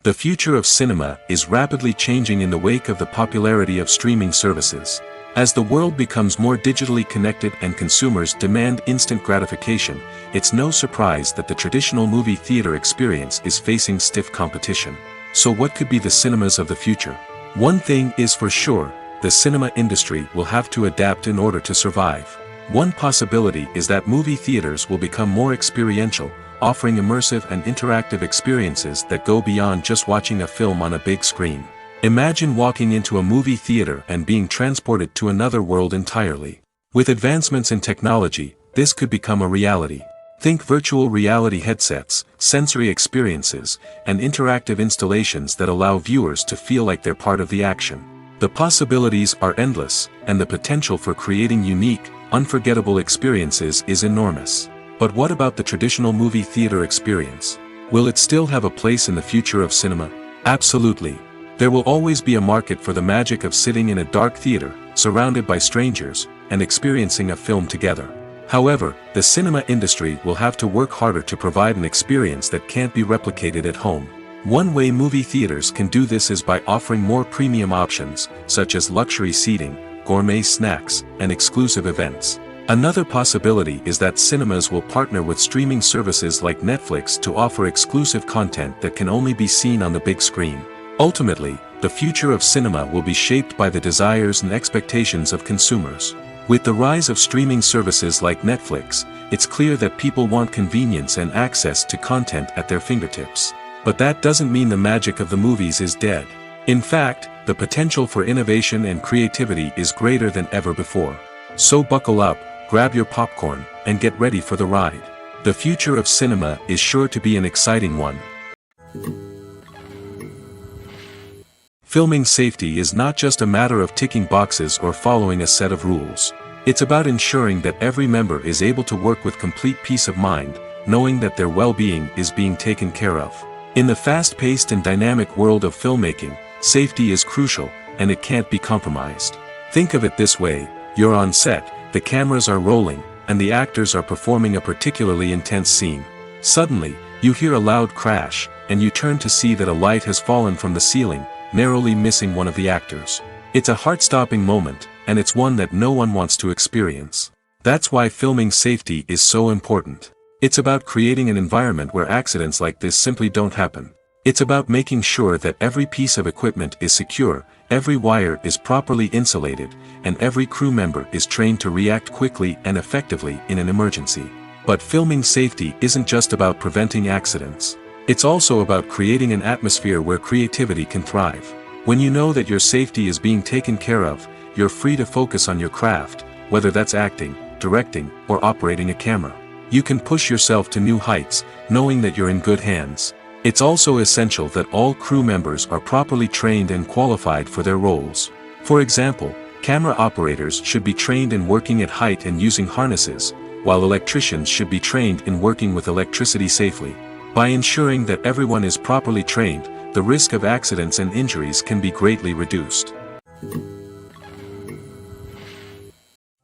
The future of cinema is rapidly changing in the wake of the popularity of streaming services. As the world becomes more digitally connected and consumers demand instant gratification, it's no surprise that the traditional movie theater experience is facing stiff competition. So what could be the cinemas of the future? One thing is for sure, the cinema industry will have to adapt in order to survive. One possibility is that movie theaters will become more experiential, offering immersive and interactive experiences that go beyond just watching a film on a big screen. Imagine walking into a movie theater and being transported to another world entirely. With advancements in technology, this could become a reality. Think virtual reality headsets, sensory experiences, and interactive installations that allow viewers to feel like they're part of the action. The possibilities are endless, and the potential for creating unique, unforgettable experiences is enormous. But what about the traditional movie theater experience? Will it still have a place in the future of cinema? Absolutely. There will always be a market for the magic of sitting in a dark theater, surrounded by strangers, and experiencing a film together. However, the cinema industry will have to work harder to provide an experience that can't be replicated at home. One way movie theaters can do this is by offering more premium options, such as luxury seating, gourmet snacks, and exclusive events. Another possibility is that cinemas will partner with streaming services like Netflix to offer exclusive content that can only be seen on the big screen. Ultimately, the future of cinema will be shaped by the desires and expectations of consumers. With the rise of streaming services like Netflix, it's clear that people want convenience and access to content at their fingertips. But that doesn't mean the magic of the movies is dead. In fact, the potential for innovation and creativity is greater than ever before. So buckle up, grab your popcorn, and get ready for the ride. The future of cinema is sure to be an exciting one. Filming safety is not just a matter of ticking boxes or following a set of rules. It's about ensuring that every member is able to work with complete peace of mind, knowing that their well-being is being taken care of. In the fast-paced and dynamic world of filmmaking, safety is crucial, and it can't be compromised. Think of it this way: you're on set, the cameras are rolling, and the actors are performing a particularly intense scene. Suddenly, you hear a loud crash, and you turn to see that a light has fallen from the ceiling, narrowly missing one of the actors. It's a heart-stopping moment, and it's one that no one wants to experience. That's why filming safety is so important. It's about creating an environment where accidents like this simply don't happen. It's about making sure that every piece of equipment is secure, every wire is properly insulated, and every crew member is trained to react quickly and effectively in an emergency. But filming safety isn't just about preventing accidents. It's also about creating an atmosphere where creativity can thrive. When you know that your safety is being taken care of, you're free to focus on your craft, whether that's acting, directing, or operating a camera. You can push yourself to new heights, knowing that you're in good hands. It's also essential that all crew members are properly trained and qualified for their roles. For example, camera operators should be trained in working at height and using harnesses, while electricians should be trained in working with electricity safely. By ensuring that everyone is properly trained, the risk of accidents and injuries can be greatly reduced.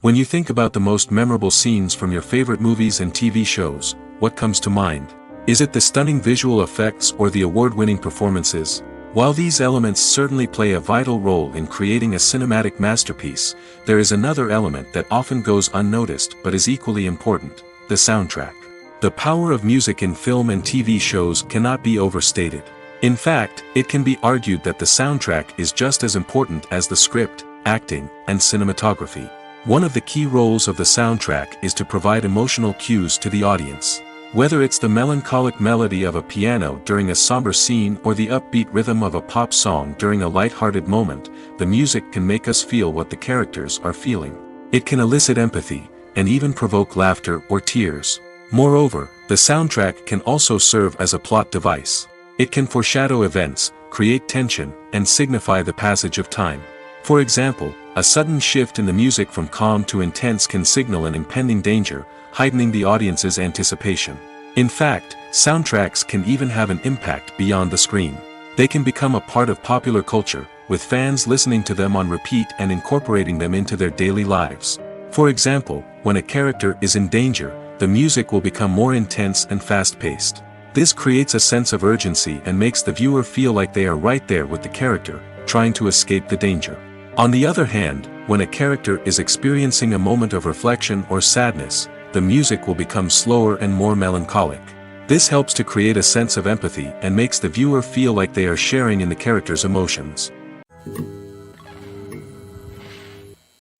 When you think about the most memorable scenes from your favorite movies and TV shows, what comes to mind? Is it the stunning visual effects or the award-winning performances? While these elements certainly play a vital role in creating a cinematic masterpiece, there is another element that often goes unnoticed but is equally important: the soundtrack. The power of music in film and TV shows cannot be overstated. In fact, it can be argued that the soundtrack is just as important as the script, acting, and cinematography. One of the key roles of the soundtrack is to provide emotional cues to the audience. Whether it's the melancholic melody of a piano during a somber scene or the upbeat rhythm of a pop song during a light-hearted moment, the music can make us feel what the characters are feeling. It can elicit empathy, and even provoke laughter or tears. Moreover, the soundtrack can also serve as a plot device. It can foreshadow events, create tension, and signify the passage of time. For example, a sudden shift in the music from calm to intense can signal an impending danger, heightening the audience's anticipation. In fact, soundtracks can even have an impact beyond the screen. They can become a part of popular culture, with fans listening to them on repeat and incorporating them into their daily lives. For example, when a character is in danger, the music will become more intense and fast-paced. This creates a sense of urgency and makes the viewer feel like they are right there with the character, trying to escape the danger. On the other hand, when a character is experiencing a moment of reflection or sadness, the music will become slower and more melancholic. This helps to create a sense of empathy and makes the viewer feel like they are sharing in the character's emotions.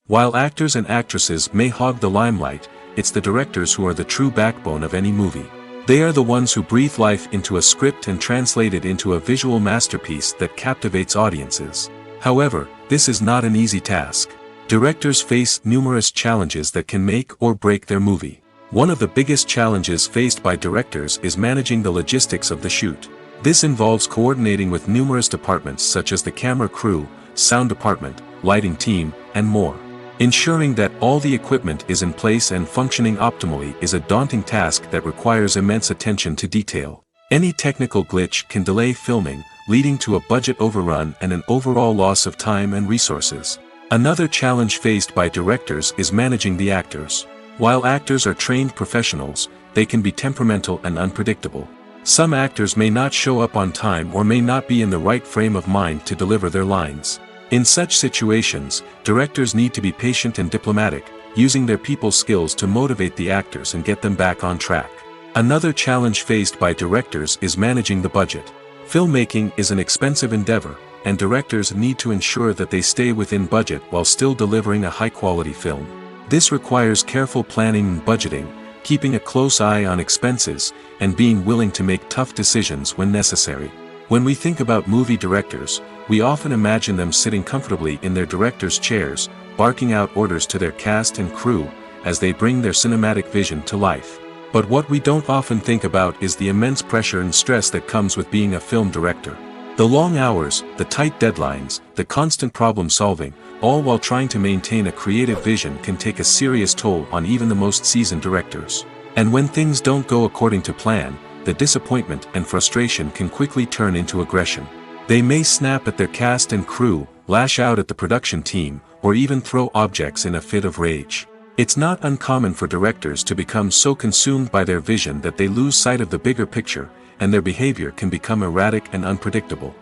While actors and actresses may hog the limelight, it's the directors who are the true backbone of any movie. They are the ones who breathe life into a script and translate it into a visual masterpiece that captivates audiences. However, this is not an easy task. Directors face numerous challenges that can make or break their movie. One of the biggest challenges faced by directors is managing the logistics of the shoot. This involves coordinating with numerous departments such as the camera crew, sound department, lighting team, and more. Ensuring that all the equipment is in place and functioning optimally is a daunting task that requires immense attention to detail. Any technical glitch can delay filming, leading to a budget overrun and an overall loss of time and resources. Another challenge faced by directors is managing the actors. While actors are trained professionals, they can be temperamental and unpredictable. Some actors may not show up on time or may not be in the right frame of mind to deliver their lines. In such situations, directors need to be patient and diplomatic, using their people skills to motivate the actors and get them back on track. Another challenge faced by directors is managing the budget. Filmmaking is an expensive endeavor, and directors need to ensure that they stay within budget while still delivering a high-quality film. This requires careful planning and budgeting, keeping a close eye on expenses, and being willing to make tough decisions when necessary. When we think about movie directors, we often imagine them sitting comfortably in their director's chairs, barking out orders to their cast and crew, as they bring their cinematic vision to life. But what we don't often think about is the immense pressure and stress that comes with being a film director. The long hours, the tight deadlines, the constant problem solving, all while trying to maintain a creative vision can take a serious toll on even the most seasoned directors. And when things don't go according to plan, the disappointment and frustration can quickly turn into aggression. They may snap at their cast and crew, lash out at the production team, or even throw objects in a fit of rage. It's not uncommon for directors to become so consumed by their vision that they lose sight of the bigger picture, and their behavior can become erratic and unpredictable.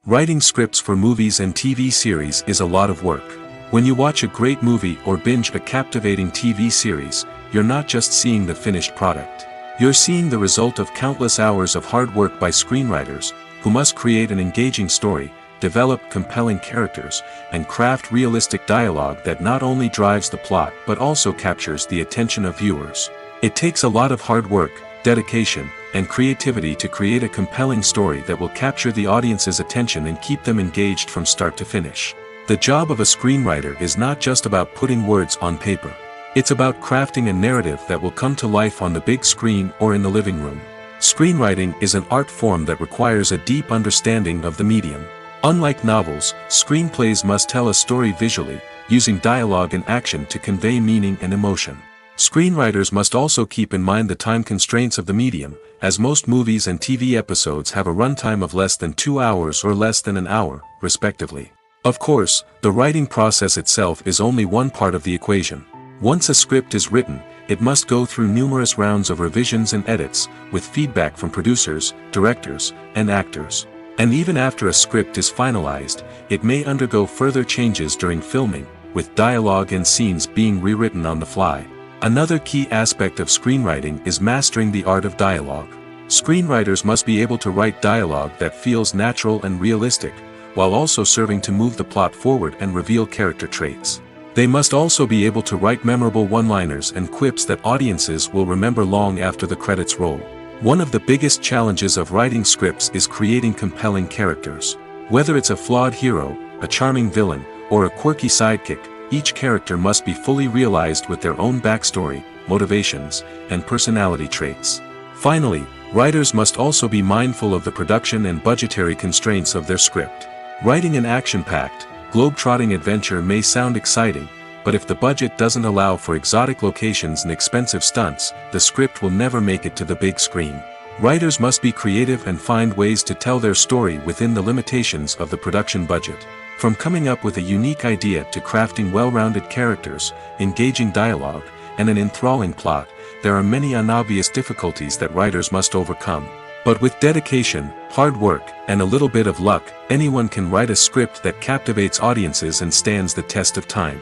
Writing scripts for movies and TV series is a lot of work. When you watch a great movie or binge a captivating TV series, you're not just seeing the finished product. You're seeing the result of countless hours of hard work by screenwriters, who must create an engaging story, develop compelling characters, and craft realistic dialogue that not only drives the plot but also captures the attention of viewers. It takes a lot of hard work, dedication, and creativity to create a compelling story that will capture the audience's attention and keep them engaged from start to finish. The job of a screenwriter is not just about putting words on paper. It's about crafting a narrative that will come to life on the big screen or in the living room. Screenwriting is an art form that requires a deep understanding of the medium. Unlike novels, screenplays must tell a story visually, using dialogue and action to convey meaning and emotion. Screenwriters must also keep in mind the time constraints of the medium, as most movies and TV episodes have a runtime of less than 2 hours or less than an hour, respectively. Of course, the writing process itself is only one part of the equation. Once a script is written, it must go through numerous rounds of revisions and edits, with feedback from producers, directors, and actors. And even after a script is finalized, it may undergo further changes during filming, with dialogue and scenes being rewritten on the fly. Another key aspect of screenwriting is mastering the art of dialogue. Screenwriters must be able to write dialogue that feels natural and realistic, while also serving to move the plot forward and reveal character traits. They must also be able to write memorable one-liners and quips that audiences will remember long after the credits roll. One of the biggest challenges of writing scripts is creating compelling characters. Whether it's a flawed hero, a charming villain, or a quirky sidekick, each character must be fully realized with their own backstory, motivations, and personality traits. Finally, writers must also be mindful of the production and budgetary constraints of their script. Writing an action-packed, globe-trotting adventure may sound exciting, but if the budget doesn't allow for exotic locations and expensive stunts, the script will never make it to the big screen. Writers must be creative and find ways to tell their story within the limitations of the production budget. From coming up with a unique idea to crafting well-rounded characters, engaging dialogue, and an enthralling plot, there are many unobvious difficulties that writers must overcome. But with dedication, hard work, and a little bit of luck, anyone can write a script that captivates audiences and stands the test of time.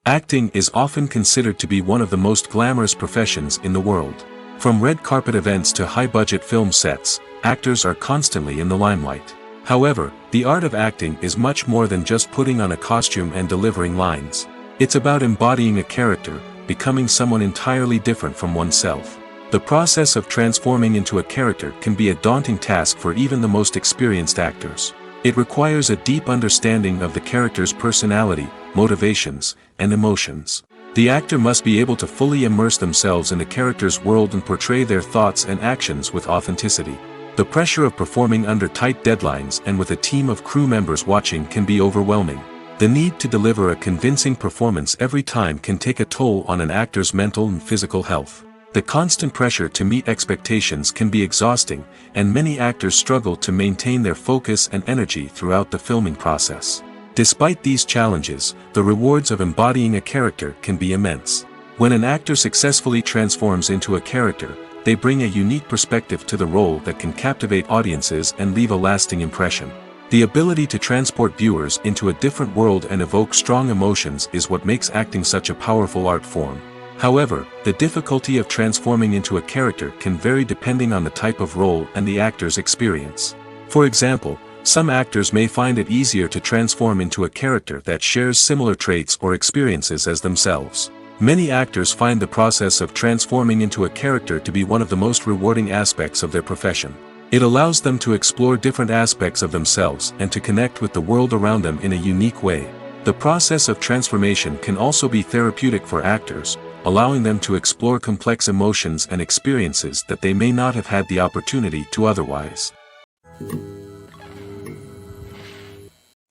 Acting is often considered to be one of the most glamorous professions in the world. From red carpet events to high-budget film sets, actors are constantly in the limelight. However, the art of acting is much more than just putting on a costume and delivering lines. It's about embodying a character, becoming someone entirely different from oneself. The process of transforming into a character can be a daunting task for even the most experienced actors. It requires a deep understanding of the character's personality, motivations, and emotions. The actor must be able to fully immerse themselves in the character's world and portray their thoughts and actions with authenticity. The pressure of performing under tight deadlines and with a team of crew members watching can be overwhelming. The need to deliver a convincing performance every time can take a toll on an actor's mental and physical health. The constant pressure to meet expectations can be exhausting, and many actors struggle to maintain their focus and energy throughout the filming process. Despite these challenges, the rewards of embodying a character can be immense. When an actor successfully transforms into a character, they bring a unique perspective to the role that can captivate audiences and leave a lasting impression. The ability to transport viewers into a different world and evoke strong emotions is what makes acting such a powerful art form. However, the difficulty of transforming into a character can vary depending on the type of role and the actor's experience. For example, some actors may find it easier to transform into a character that shares similar traits or experiences as themselves. Many actors find the process of transforming into a character to be one of the most rewarding aspects of their profession. It allows them to explore different aspects of themselves and to connect with the world around them in a unique way. The process of transformation can also be therapeutic for actors, allowing them to explore complex emotions and experiences that they may not have had the opportunity to otherwise.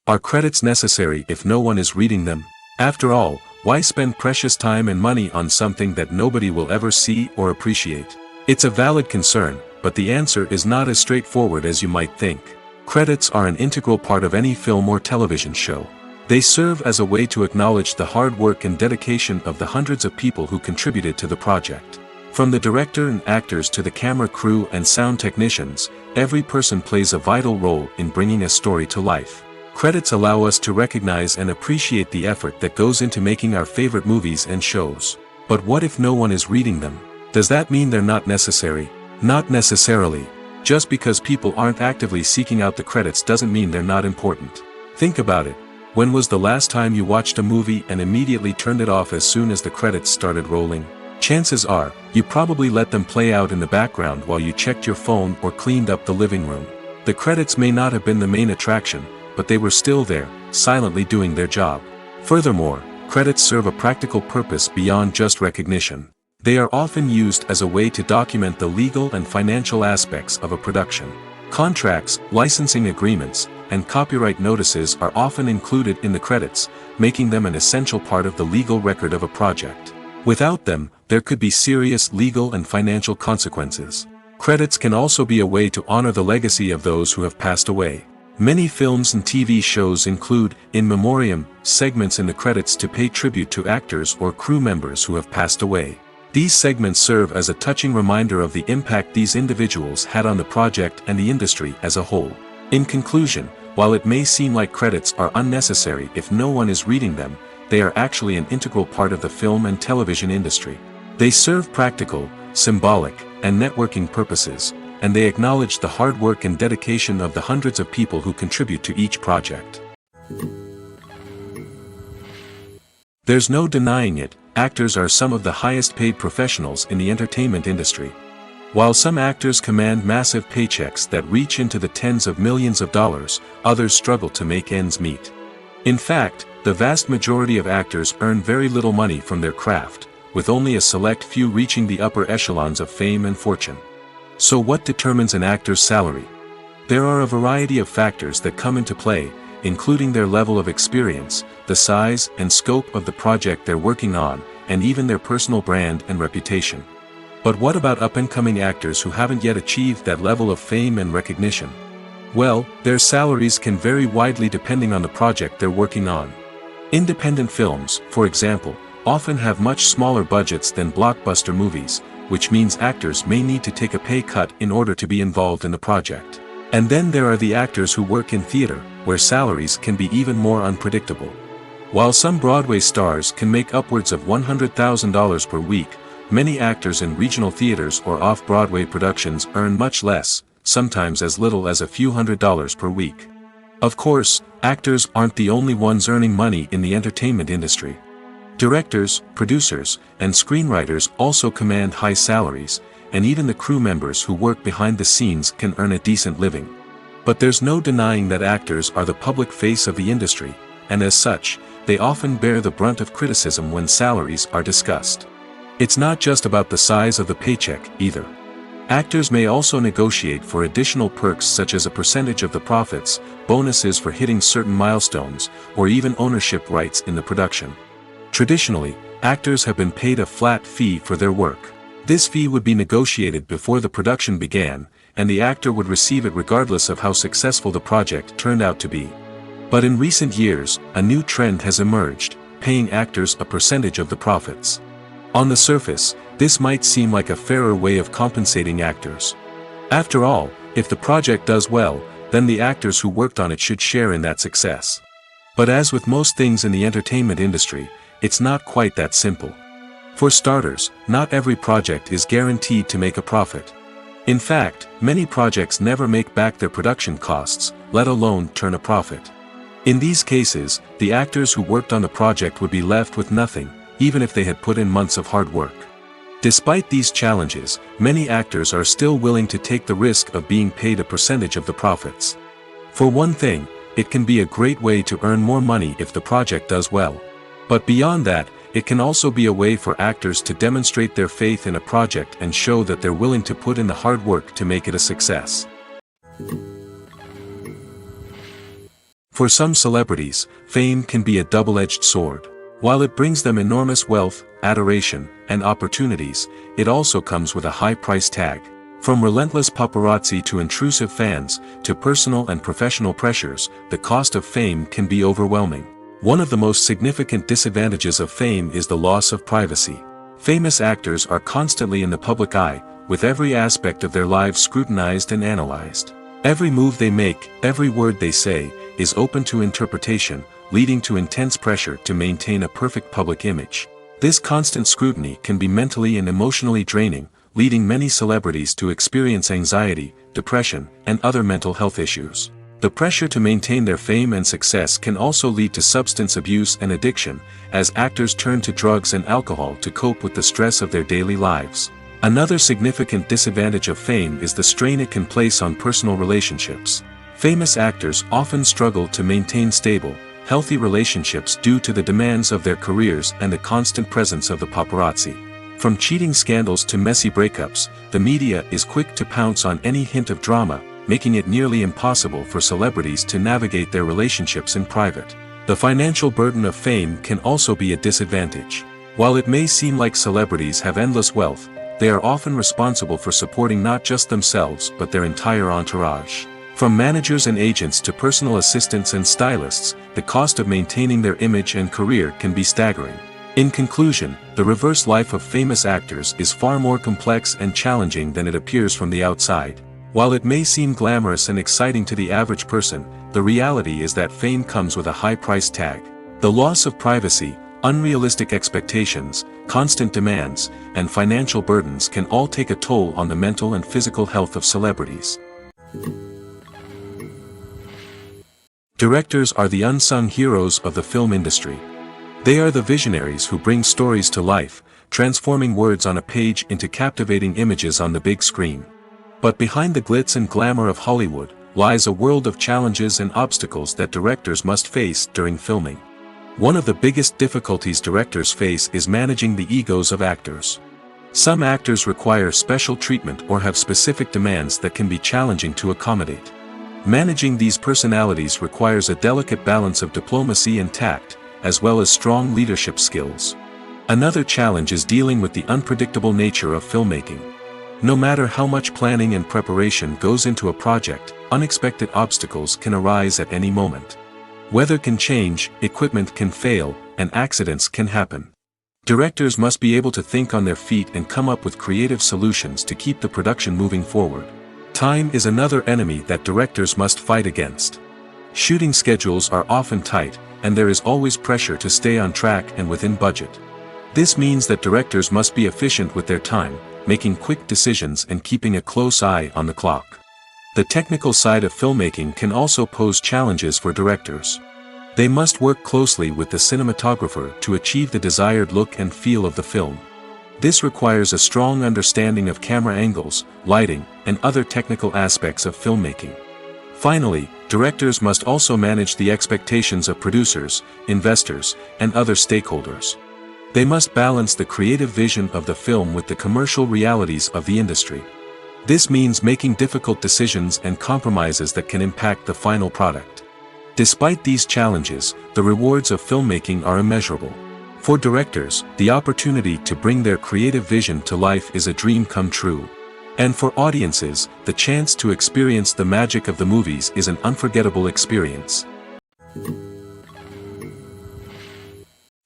Are credits necessary if no one is reading them? After all, why spend precious time and money on something that nobody will ever see or appreciate? It's a valid concern, but the answer is not as straightforward as you might think. Credits are an integral part of any film or television show. They serve as a way to acknowledge the hard work and dedication of the hundreds of people who contributed to the project. From the director and actors to the camera crew and sound technicians, every person plays a vital role in bringing a story to life. Credits allow us to recognize and appreciate the effort that goes into making our favorite movies and shows. But what if no one is reading them? Does that mean they're not necessary? Not necessarily. Just because people aren't actively seeking out the credits doesn't mean they're not important. Think about it. When was the last time you watched a movie and immediately turned it off as soon as the credits started rolling? Chances are, you probably let them play out in the background while you checked your phone or cleaned up the living room. The credits may not have been the main attraction, but they were still there, silently doing their job. Furthermore, credits serve a practical purpose beyond just recognition. They are often used as a way to document the legal and financial aspects of a production. Contracts, licensing agreements, and copyright notices are often included in the credits, making them an essential part of the legal record of a project. Without them, there could be serious legal and financial consequences. Credits can also be a way to honor the legacy of those who have passed away. Many films and TV shows include, in memoriam, segments in the credits to pay tribute to actors or crew members who have passed away. These segments serve as a touching reminder of the impact these individuals had on the project and the industry as a whole. In conclusion, while it may seem like credits are unnecessary if no one is reading them, they are actually an integral part of the film and television industry. They serve practical, symbolic, and networking purposes, and they acknowledge the hard work and dedication of the hundreds of people who contribute to each project. There's no denying it, actors are some of the highest paid professionals in the entertainment industry. While some actors command massive paychecks that reach into the tens of millions of dollars, others struggle to make ends meet. In fact, the vast majority of actors earn very little money from their craft, with only a select few reaching the upper echelons of fame and fortune. So what determines an actor's salary? There are a variety of factors that come into play, including their level of experience, the size and scope of the project they're working on, and even their personal brand and reputation. But what about up-and-coming actors who haven't yet achieved that level of fame and recognition? Well, their salaries can vary widely depending on the project they're working on. Independent films, for example, often have much smaller budgets than blockbuster movies, which means actors may need to take a pay cut in order to be involved in the project. And then there are the actors who work in theater, where salaries can be even more unpredictable. While some Broadway stars can make upwards of $100,000 per week, many actors in regional theaters or off-Broadway productions earn much less, sometimes as little as a few $100s per week. Of course, actors aren't the only ones earning money in the entertainment industry. Directors, producers, and screenwriters also command high salaries, and even the crew members who work behind the scenes can earn a decent living. But there's no denying that actors are the public face of the industry, and as such, they often bear the brunt of criticism when salaries are discussed. It's not just about the size of the paycheck, either. Actors may also negotiate for additional perks such as a percentage of the profits, bonuses for hitting certain milestones, or even ownership rights in the production. Traditionally, actors have been paid a flat fee for their work. This fee would be negotiated before the production began, and the actor would receive it regardless of how successful the project turned out to be. But in recent years, a new trend has emerged, paying actors a percentage of the profits. On the surface, this might seem like a fairer way of compensating actors. After all, if the project does well, then the actors who worked on it should share in that success. But as with most things in the entertainment industry, it's not quite that simple. For starters, not every project is guaranteed to make a profit. In fact, many projects never make back their production costs, let alone turn a profit. In these cases, the actors who worked on the project would be left with nothing, even if they had put in months of hard work. Despite these challenges, many actors are still willing to take the risk of being paid a percentage of the profits. For one thing, it can be a great way to earn more money if the project does well. But beyond that, it can also be a way for actors to demonstrate their faith in a project and show that they're willing to put in the hard work to make it a success. For some celebrities, fame can be a double-edged sword. While it brings them enormous wealth, adoration, and opportunities, it also comes with a high price tag. From relentless paparazzi to intrusive fans, to personal and professional pressures, the cost of fame can be overwhelming. One of the most significant disadvantages of fame is the loss of privacy. Famous actors are constantly in the public eye, with every aspect of their lives scrutinized and analyzed. Every move they make, every word they say, is open to interpretation, leading to intense pressure to maintain a perfect public image. This constant scrutiny can be mentally and emotionally draining, leading many celebrities to experience anxiety, depression, and other mental health issues. The pressure to maintain their fame and success can also lead to substance abuse and addiction, as actors turn to drugs and alcohol to cope with the stress of their daily lives. Another significant disadvantage of fame is the strain it can place on personal relationships. Famous actors often struggle to maintain stable, healthy relationships due to the demands of their careers and the constant presence of the paparazzi. From cheating scandals to messy breakups, the media is quick to pounce on any hint of drama, making it nearly impossible for celebrities to navigate their relationships in private. The financial burden of fame can also be a disadvantage. While it may seem like celebrities have endless wealth, they are often responsible for supporting not just themselves but their entire entourage. From managers and agents to personal assistants and stylists, the cost of maintaining their image and career can be staggering. In conclusion, the reverse life of famous actors is far more complex and challenging than it appears from the outside. While it may seem glamorous and exciting to the average person, the reality is that fame comes with a high price tag. The loss of privacy, unrealistic expectations, constant demands, and financial burdens can all take a toll on the mental and physical health of celebrities. Directors are the unsung heroes of the film industry. They are the visionaries who bring stories to life, transforming words on a page into captivating images on the big screen. But behind the glitz and glamour of Hollywood, lies a world of challenges and obstacles that directors must face during filming. One of the biggest difficulties directors face is managing the egos of actors. Some actors require special treatment or have specific demands that can be challenging to accommodate. Managing these personalities requires a delicate balance of diplomacy and tact, as well as strong leadership skills. Another challenge is dealing with the unpredictable nature of filmmaking. No matter how much planning and preparation goes into a project, unexpected obstacles can arise at any moment. Weather can change, equipment can fail, and accidents can happen. Directors must be able to think on their feet and come up with creative solutions to keep the production moving forward. Time is another enemy that directors must fight against. Shooting schedules are often tight, and there is always pressure to stay on track and within budget. This means that directors must be efficient with their time, making quick decisions and keeping a close eye on the clock. The technical side of filmmaking can also pose challenges for directors. They must work closely with the cinematographer to achieve the desired look and feel of the film. This requires a strong understanding of camera angles, lighting, and other technical aspects of filmmaking. Finally, directors must also manage the expectations of producers, investors, and other stakeholders. They must balance the creative vision of the film with the commercial realities of the industry. This means making difficult decisions and compromises that can impact the final product. Despite these challenges, the rewards of filmmaking are immeasurable. For directors, the opportunity to bring their creative vision to life is a dream come true. And for audiences, the chance to experience the magic of the movies is an unforgettable experience.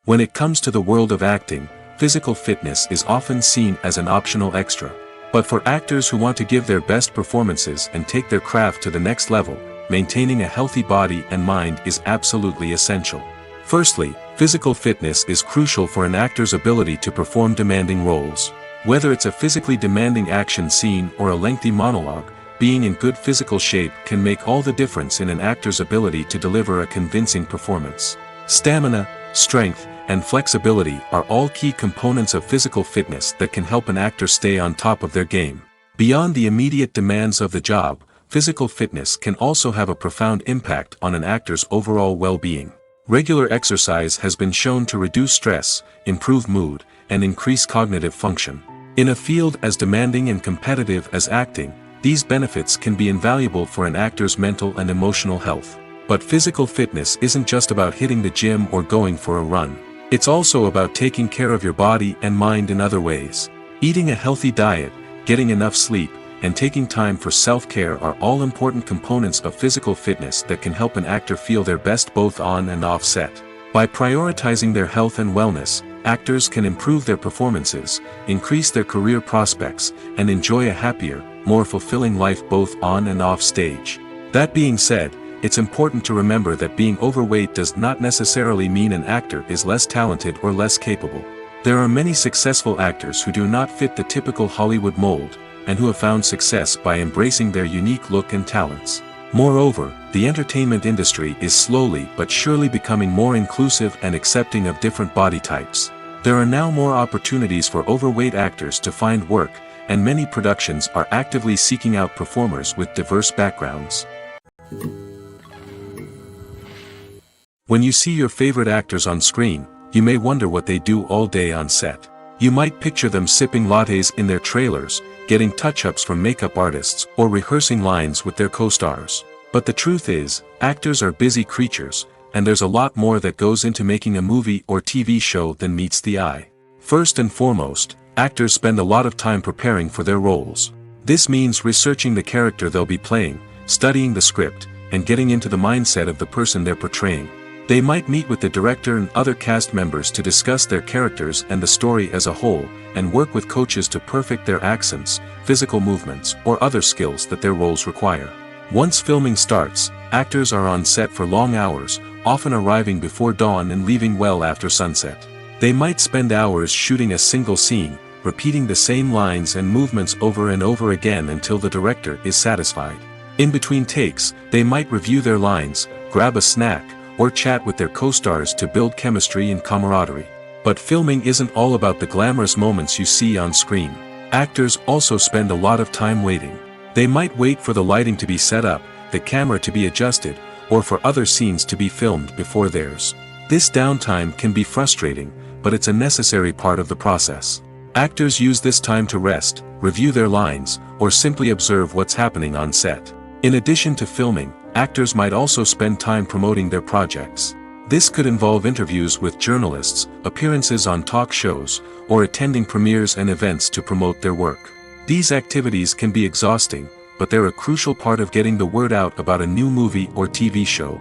When it comes to the world of acting, physical fitness is often seen as an optional extra. But for actors who want to give their best performances and take their craft to the next level, maintaining a healthy body and mind is absolutely essential. Firstly, physical fitness is crucial for an actor's ability to perform demanding roles. Whether it's a physically demanding action scene or a lengthy monologue, being in good physical shape can make all the difference in an actor's ability to deliver a convincing performance. Stamina, strength, and flexibility are all key components of physical fitness that can help an actor stay on top of their game. Beyond the immediate demands of the job, physical fitness can also have a profound impact on an actor's overall well-being. Regular exercise has been shown to reduce stress, improve mood, and increase cognitive function. In a field as demanding and competitive as acting, these benefits can be invaluable for an actor's mental and emotional health. But physical fitness isn't just about hitting the gym or going for a run. It's also about taking care of your body and mind in other ways. Eating a healthy diet, getting enough sleep, and taking time for self-care are all important components of physical fitness that can help an actor feel their best both on and off set. By prioritizing their health and wellness, actors can improve their performances, increase their career prospects, and enjoy a happier, more fulfilling life both on and off stage. That being said, it's important to remember that being overweight does not necessarily mean an actor is less talented or less capable. There are many successful actors who do not fit the typical Hollywood mold, and who have found success by embracing their unique look and talents. Moreover, the entertainment industry is slowly but surely becoming more inclusive and accepting of different body types. There are now more opportunities for overweight actors to find work, and many productions are actively seeking out performers with diverse backgrounds. When you see your favorite actors on screen, you may wonder what they do all day on set. You might picture them sipping lattes in their trailers, getting touch-ups from makeup artists, or rehearsing lines with their co-stars. But the truth is, actors are busy creatures, and there's a lot more that goes into making a movie or TV show than meets the eye. First and foremost, actors spend a lot of time preparing for their roles. This means researching the character they'll be playing, studying the script, and getting into the mindset of the person they're portraying. They might meet with the director and other cast members to discuss their characters and the story as a whole, and work with coaches to perfect their accents, physical movements, or other skills that their roles require. Once filming starts, actors are on set for long hours, often arriving before dawn and leaving well after sunset. They might spend hours shooting a single scene, repeating the same lines and movements over and over again until the director is satisfied. In between takes, they might review their lines, grab a snack, or chat with their co-stars to build chemistry and camaraderie. But filming isn't all about the glamorous moments you see on screen. Actors also spend a lot of time waiting. They might wait for the lighting to be set up, the camera to be adjusted, or for other scenes to be filmed before theirs. This downtime can be frustrating, but it's a necessary part of the process. Actors use this time to rest, review their lines, or simply observe what's happening on set. In addition to filming, actors might also spend time promoting their projects. This could involve interviews with journalists, appearances on talk shows, or attending premieres and events to promote their work. These activities can be exhausting, but they're a crucial part of getting the word out about a new movie or TV show.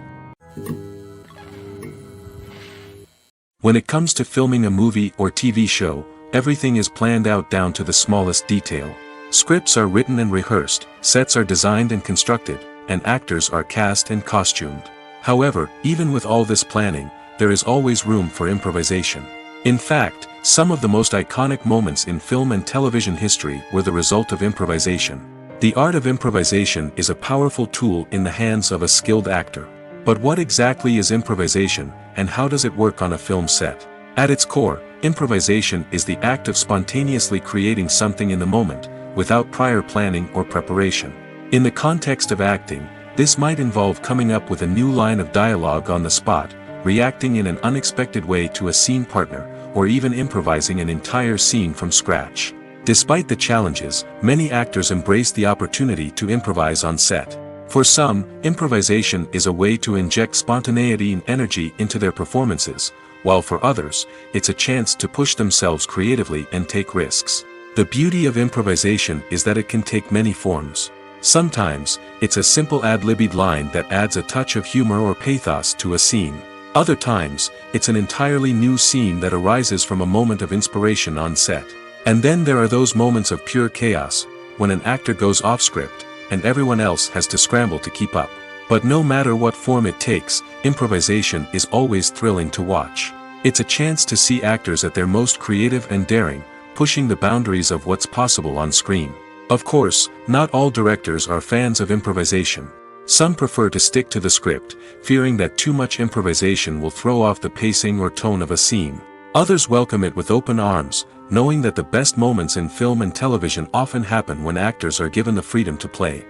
When it comes to filming a movie or TV show, everything is planned out down to the smallest detail. Scripts are written and rehearsed, sets are designed and constructed, and actors are cast and costumed. However, even with all this planning, there is always room for improvisation. In fact, some of the most iconic moments in film and television history were the result of improvisation. The art of improvisation is a powerful tool in the hands of a skilled actor. But what exactly is improvisation, and how does it work on a film set? At its core, improvisation is the act of spontaneously creating something in the moment, without prior planning or preparation. In the context of acting, this might involve coming up with a new line of dialogue on the spot, reacting in an unexpected way to a scene partner, or even improvising an entire scene from scratch. Despite the challenges, many actors embrace the opportunity to improvise on set. For some, improvisation is a way to inject spontaneity and energy into their performances, while for others, it's a chance to push themselves creatively and take risks. The beauty of improvisation is that it can take many forms. Sometimes, it's a simple ad-libbed line that adds a touch of humor or pathos to a scene. Other times, it's an entirely new scene that arises from a moment of inspiration on set. And then there are those moments of pure chaos, when an actor goes off script, and everyone else has to scramble to keep up. But no matter what form it takes, improvisation is always thrilling to watch. It's a chance to see actors at their most creative and daring, pushing the boundaries of what's possible on screen. Of course, not all directors are fans of improvisation. Some prefer to stick to the script, fearing that too much improvisation will throw off the pacing or tone of a scene. Others welcome it with open arms, knowing that the best moments in film and television often happen when actors are given the freedom to play.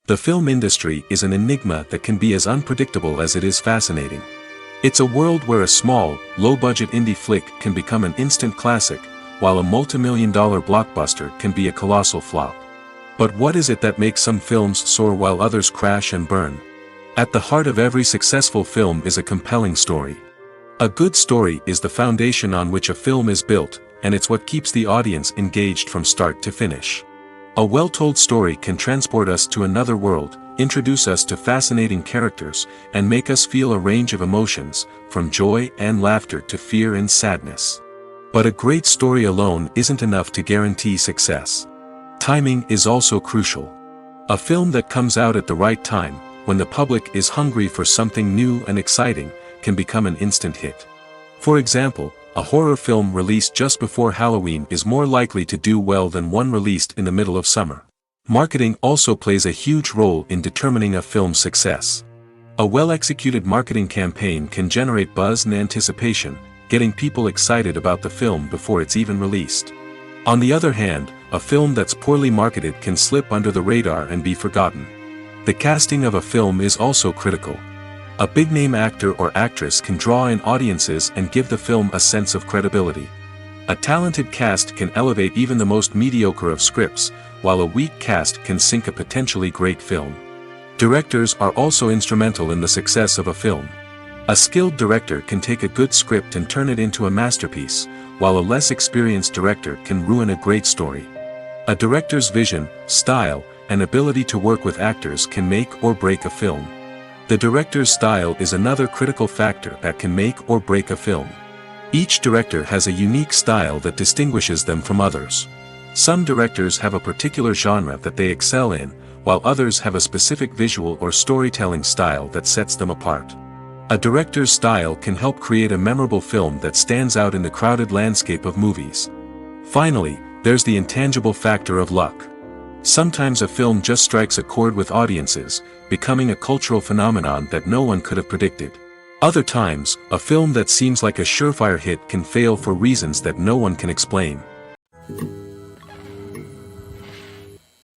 The film industry is an enigma that can be as unpredictable as it is fascinating. It's a world where a small, low-budget indie flick can become an instant classic, while a multi-million-dollar blockbuster can be a colossal flop. But what is it that makes some films soar while others crash and burn? At the heart of every successful film is a compelling story. A good story is the foundation on which a film is built, and it's what keeps the audience engaged from start to finish. A well-told story can transport us to another world, introduce us to fascinating characters, and make us feel a range of emotions, from joy and laughter to fear and sadness. But a great story alone isn't enough to guarantee success. Timing is also crucial. A film that comes out at the right time, when the public is hungry for something new and exciting, can become an instant hit. For example, a horror film released just before Halloween is more likely to do well than one released in the middle of summer. Marketing also plays a huge role in determining a film's success. A well-executed marketing campaign can generate buzz and anticipation, getting people excited about the film before it's even released. On the other hand, a film that's poorly marketed can slip under the radar and be forgotten. The casting of a film is also critical. A big-name actor or actress can draw in audiences and give the film a sense of credibility. A talented cast can elevate even the most mediocre of scripts, while a weak cast can sink a potentially great film. Directors are also instrumental in the success of a film. A skilled director can take a good script and turn it into a masterpiece, while a less experienced director can ruin a great story. A director's vision, style, and ability to work with actors can make or break a film. The director's style is another critical factor that can make or break a film. Each director has a unique style that distinguishes them from others. Some directors have a particular genre that they excel in, while others have a specific visual or storytelling style that sets them apart. A director's style can help create a memorable film that stands out in the crowded landscape of movies. Finally, there's the intangible factor of luck. Sometimes a film just strikes a chord with audiences, becoming a cultural phenomenon that no one could have predicted. Other times, a film that seems like a surefire hit can fail for reasons that no one can explain.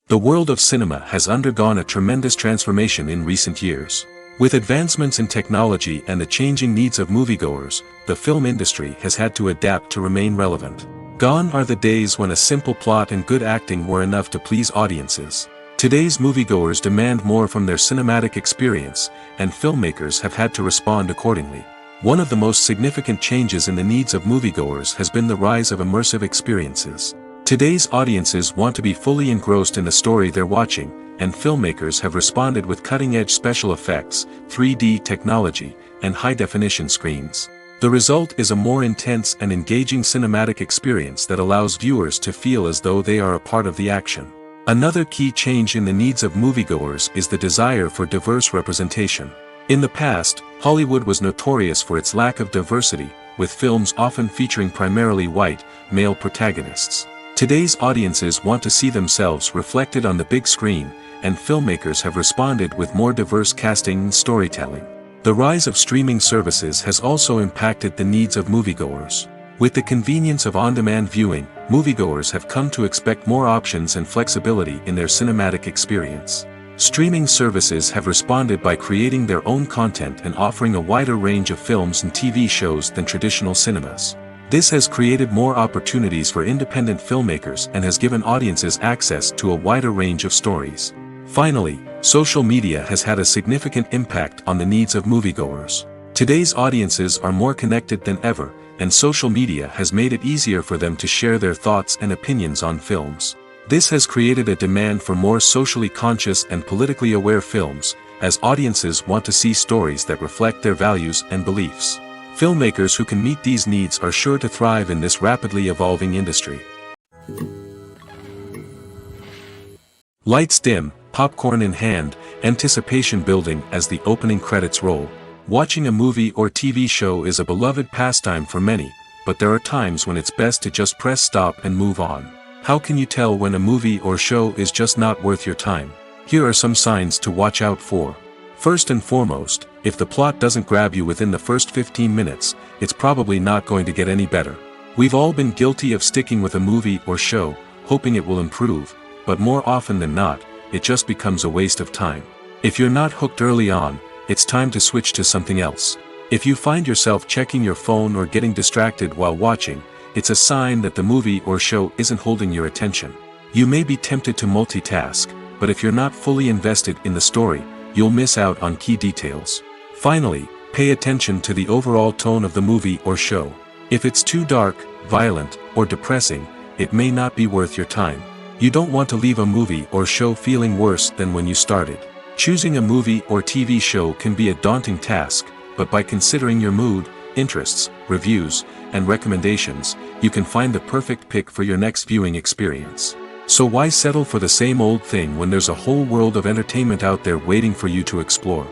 The world of cinema has undergone a tremendous transformation in recent years. With advancements in technology and the changing needs of moviegoers, the film industry has had to adapt to remain relevant. Gone are the days when a simple plot and good acting were enough to please audiences. Today's moviegoers demand more from their cinematic experience, and filmmakers have had to respond accordingly. One of the most significant changes in the needs of moviegoers has been the rise of immersive experiences. Today's audiences want to be fully engrossed in the story they're watching, and filmmakers have responded with cutting-edge special effects, 3D technology, and high-definition screens. The result is a more intense and engaging cinematic experience that allows viewers to feel as though they are a part of the action. Another key change in the needs of moviegoers is the desire for diverse representation. In the past, Hollywood was notorious for its lack of diversity, with films often featuring primarily white, male protagonists. Today's audiences want to see themselves reflected on the big screen, and filmmakers have responded with more diverse casting and storytelling. The rise of streaming services has also impacted the needs of moviegoers. With the convenience of on-demand viewing, moviegoers have come to expect more options and flexibility in their cinematic experience. Streaming services have responded by creating their own content and offering a wider range of films and TV shows than traditional cinemas. This has created more opportunities for independent filmmakers and has given audiences access to a wider range of stories. Finally, social media has had a significant impact on the needs of moviegoers. Today's audiences are more connected than ever, and social media has made it easier for them to share their thoughts and opinions on films. This has created a demand for more socially conscious and politically aware films, as audiences want to see stories that reflect their values and beliefs. Filmmakers who can meet these needs are sure to thrive in this rapidly evolving industry. Lights dim, popcorn in hand, anticipation building as the opening credits roll. Watching a movie or TV show is a beloved pastime for many, but there are times when it's best to just press stop and move on. How can you tell when a movie or show is just not worth your time? Here are some signs to watch out for. First and foremost, if the plot doesn't grab you within the first 15 minutes, it's probably not going to get any better. We've all been guilty of sticking with a movie or show, hoping it will improve, but more often than not, it just becomes a waste of time. If you're not hooked early on, it's time to switch to something else. If you find yourself checking your phone or getting distracted while watching, it's a sign that the movie or show isn't holding your attention. You may be tempted to multitask, but if you're not fully invested in the story, you'll miss out on key details. Finally, pay attention to the overall tone of the movie or show. If it's too dark, violent, or depressing, it may not be worth your time. You don't want to leave a movie or show feeling worse than when you started. Choosing a movie or TV show can be a daunting task, but by considering your mood, interests, reviews, and recommendations, you can find the perfect pick for your next viewing experience. So why settle for the same old thing when there's a whole world of entertainment out there waiting for you to explore?